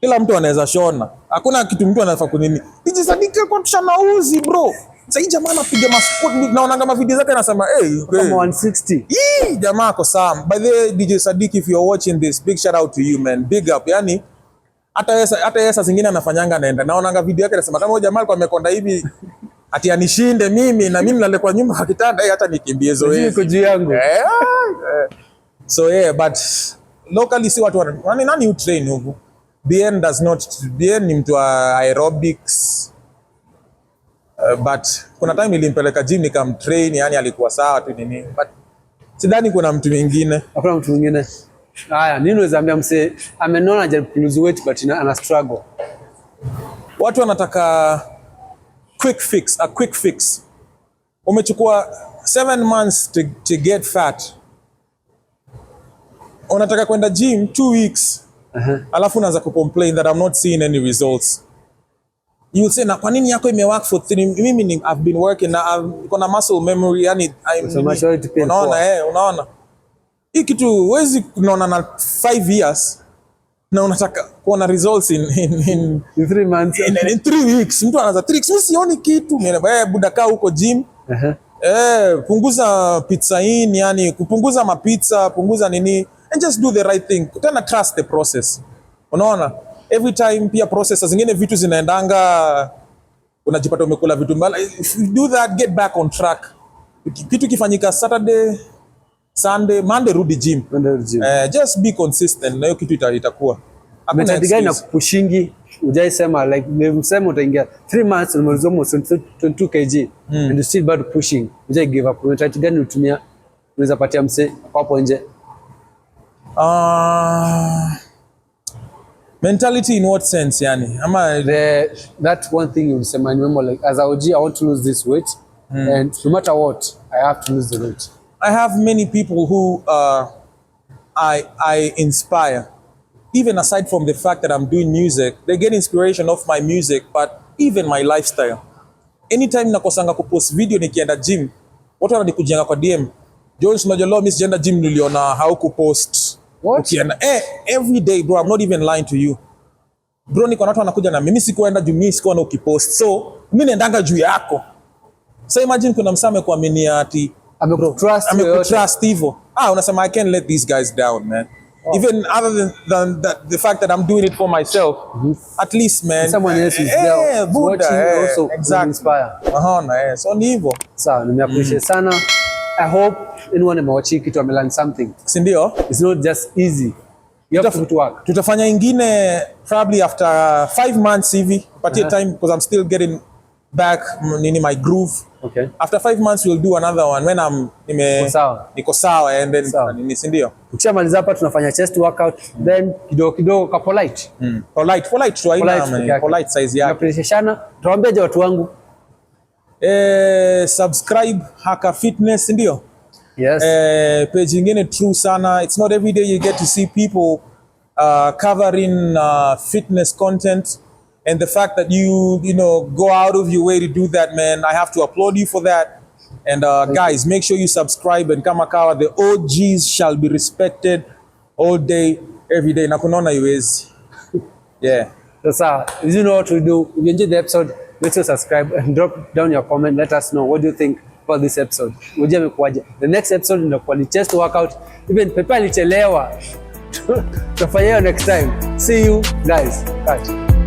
kila mtu anaweza shona, hakuna kitu mtu anafaa kunini. DJ Sadiq alikuwa tushanauzi bro. Sasa hii jamaa anapiga masquat, naona kama video zake anasema kama 160. Jamaa ako sawa. By the way, DJ Sadiq, if you're watching this, big shout out to you man, big up. Yani hata yesa zingine anafanyanga naenda naona video yake anasema kama jamaa alikuwa amekonda hivi ati anishinde mimi na mimi nalale kwa nyumba hakitanda hata nikimbie zoezi niko juu yangu. So yeah, but locally si watu nani you train huko. BN ni mtu wa aerobics. But kuna time nilimpeleka gym nikamtrain, yani alikuwa sawa tu nini, but sidhani kuna mtu mwingine. Hakuna mtu mwingine. Haya, nini unaweza ambia mse amenona jaribu lose weight but ana struggle? Watu wanataka a quick fix. Umechukua 7 months to get fat. Unataka kwenda gym 2 weeks. Alafu unaanza complain that I'm not seeing any results. You will say na kwa nini yako imework for 3 mimi I've been working na kuna muscle memory yani unaona hii kitu huwezi kuona na 5 years na unataka kuona results in 3 months in 3 weeks. Mtu anaanza 3 weeks mimi sioni kitu. Buda kaa huko gym. Punguza pizza in, yani kupunguza mapizza, punguza nini and just do the right thing. Tena trust the process. Unaona? Every time pia process zingine vitu zinaendanga unajipata umekula vitu mbaya. If you do that, get back on track. Kitu kifanyika Saturday, Sunday, Monday rudi gym. Just be consistent na hiyo kitu itakuwa. Method gani na kupushingi? Ujai sema like nimesema utaingia 3 months and almost 22 kg and you still bad pushing. Ujai give up. Method gani utumia unaweza patia mse hapo nje? Mentality in what sense yani? Ama that one thing you say, remember like as a OG I want to lose this weight and no matter what I have to lose the weight. I have many people who I inspire. Even aside from the fact that I'm doing music, they get inspiration of my music, but even my lifestyle. Anytime nakosanga kupost video nikienda gym, watu wananikujenga kwa DM. Jones unajua mimi sijaenda gym niliona haukupost. Ukienda every day bro, I'm not even lying to you. Bro niko na watu wanakuja na mimi sikuenda juu mimi sikuwa na ukipost. So mimi naendanga juu yako. So imagine kuna msame kuaminia ati amekutrust hivyo. Unasema I can't let these guys down man. Even other than that, the fact that I'm doing it for myself, at least man someone else is there watching also exactly inspire. So ni hivyo. Sawa, nimeappreciate sana. I hope anyone amewatch kitu amelearn something. Si ndio? It's not just easy. You have to work. Tutafanya ingine probably after 5 months hivi. Patie time because I'm still getting back in my groove. Okay. After 5 months we'll do another one when niko sawa and then nini si ndio? Ukishamaliza hapa tunafanya chest workout then kidogo ka polite. Polite tu aina polite size yake. Appreciation. Tuwaambiaje watu wangu? Subscribe Haka Fitness ndio? Yes. Page ingine true sana. It's not every day you get to see people covering fitness content. And the fact that you go out of your way to do that, man, I have to applaud you for that. And guys, make sure you subscribe. And kama kawa, the OGs shall be respected all day, every day. Nakunona iwezi. Yeah. So, you know what to do. If you enjoyed the episode, make sure to subscribe and drop down your comment. Let us know what do you think about this episode. The next episode inakuwa ni chest workout. Even Pepe alichelewa. Tutafanya next time. See you guys. Catch.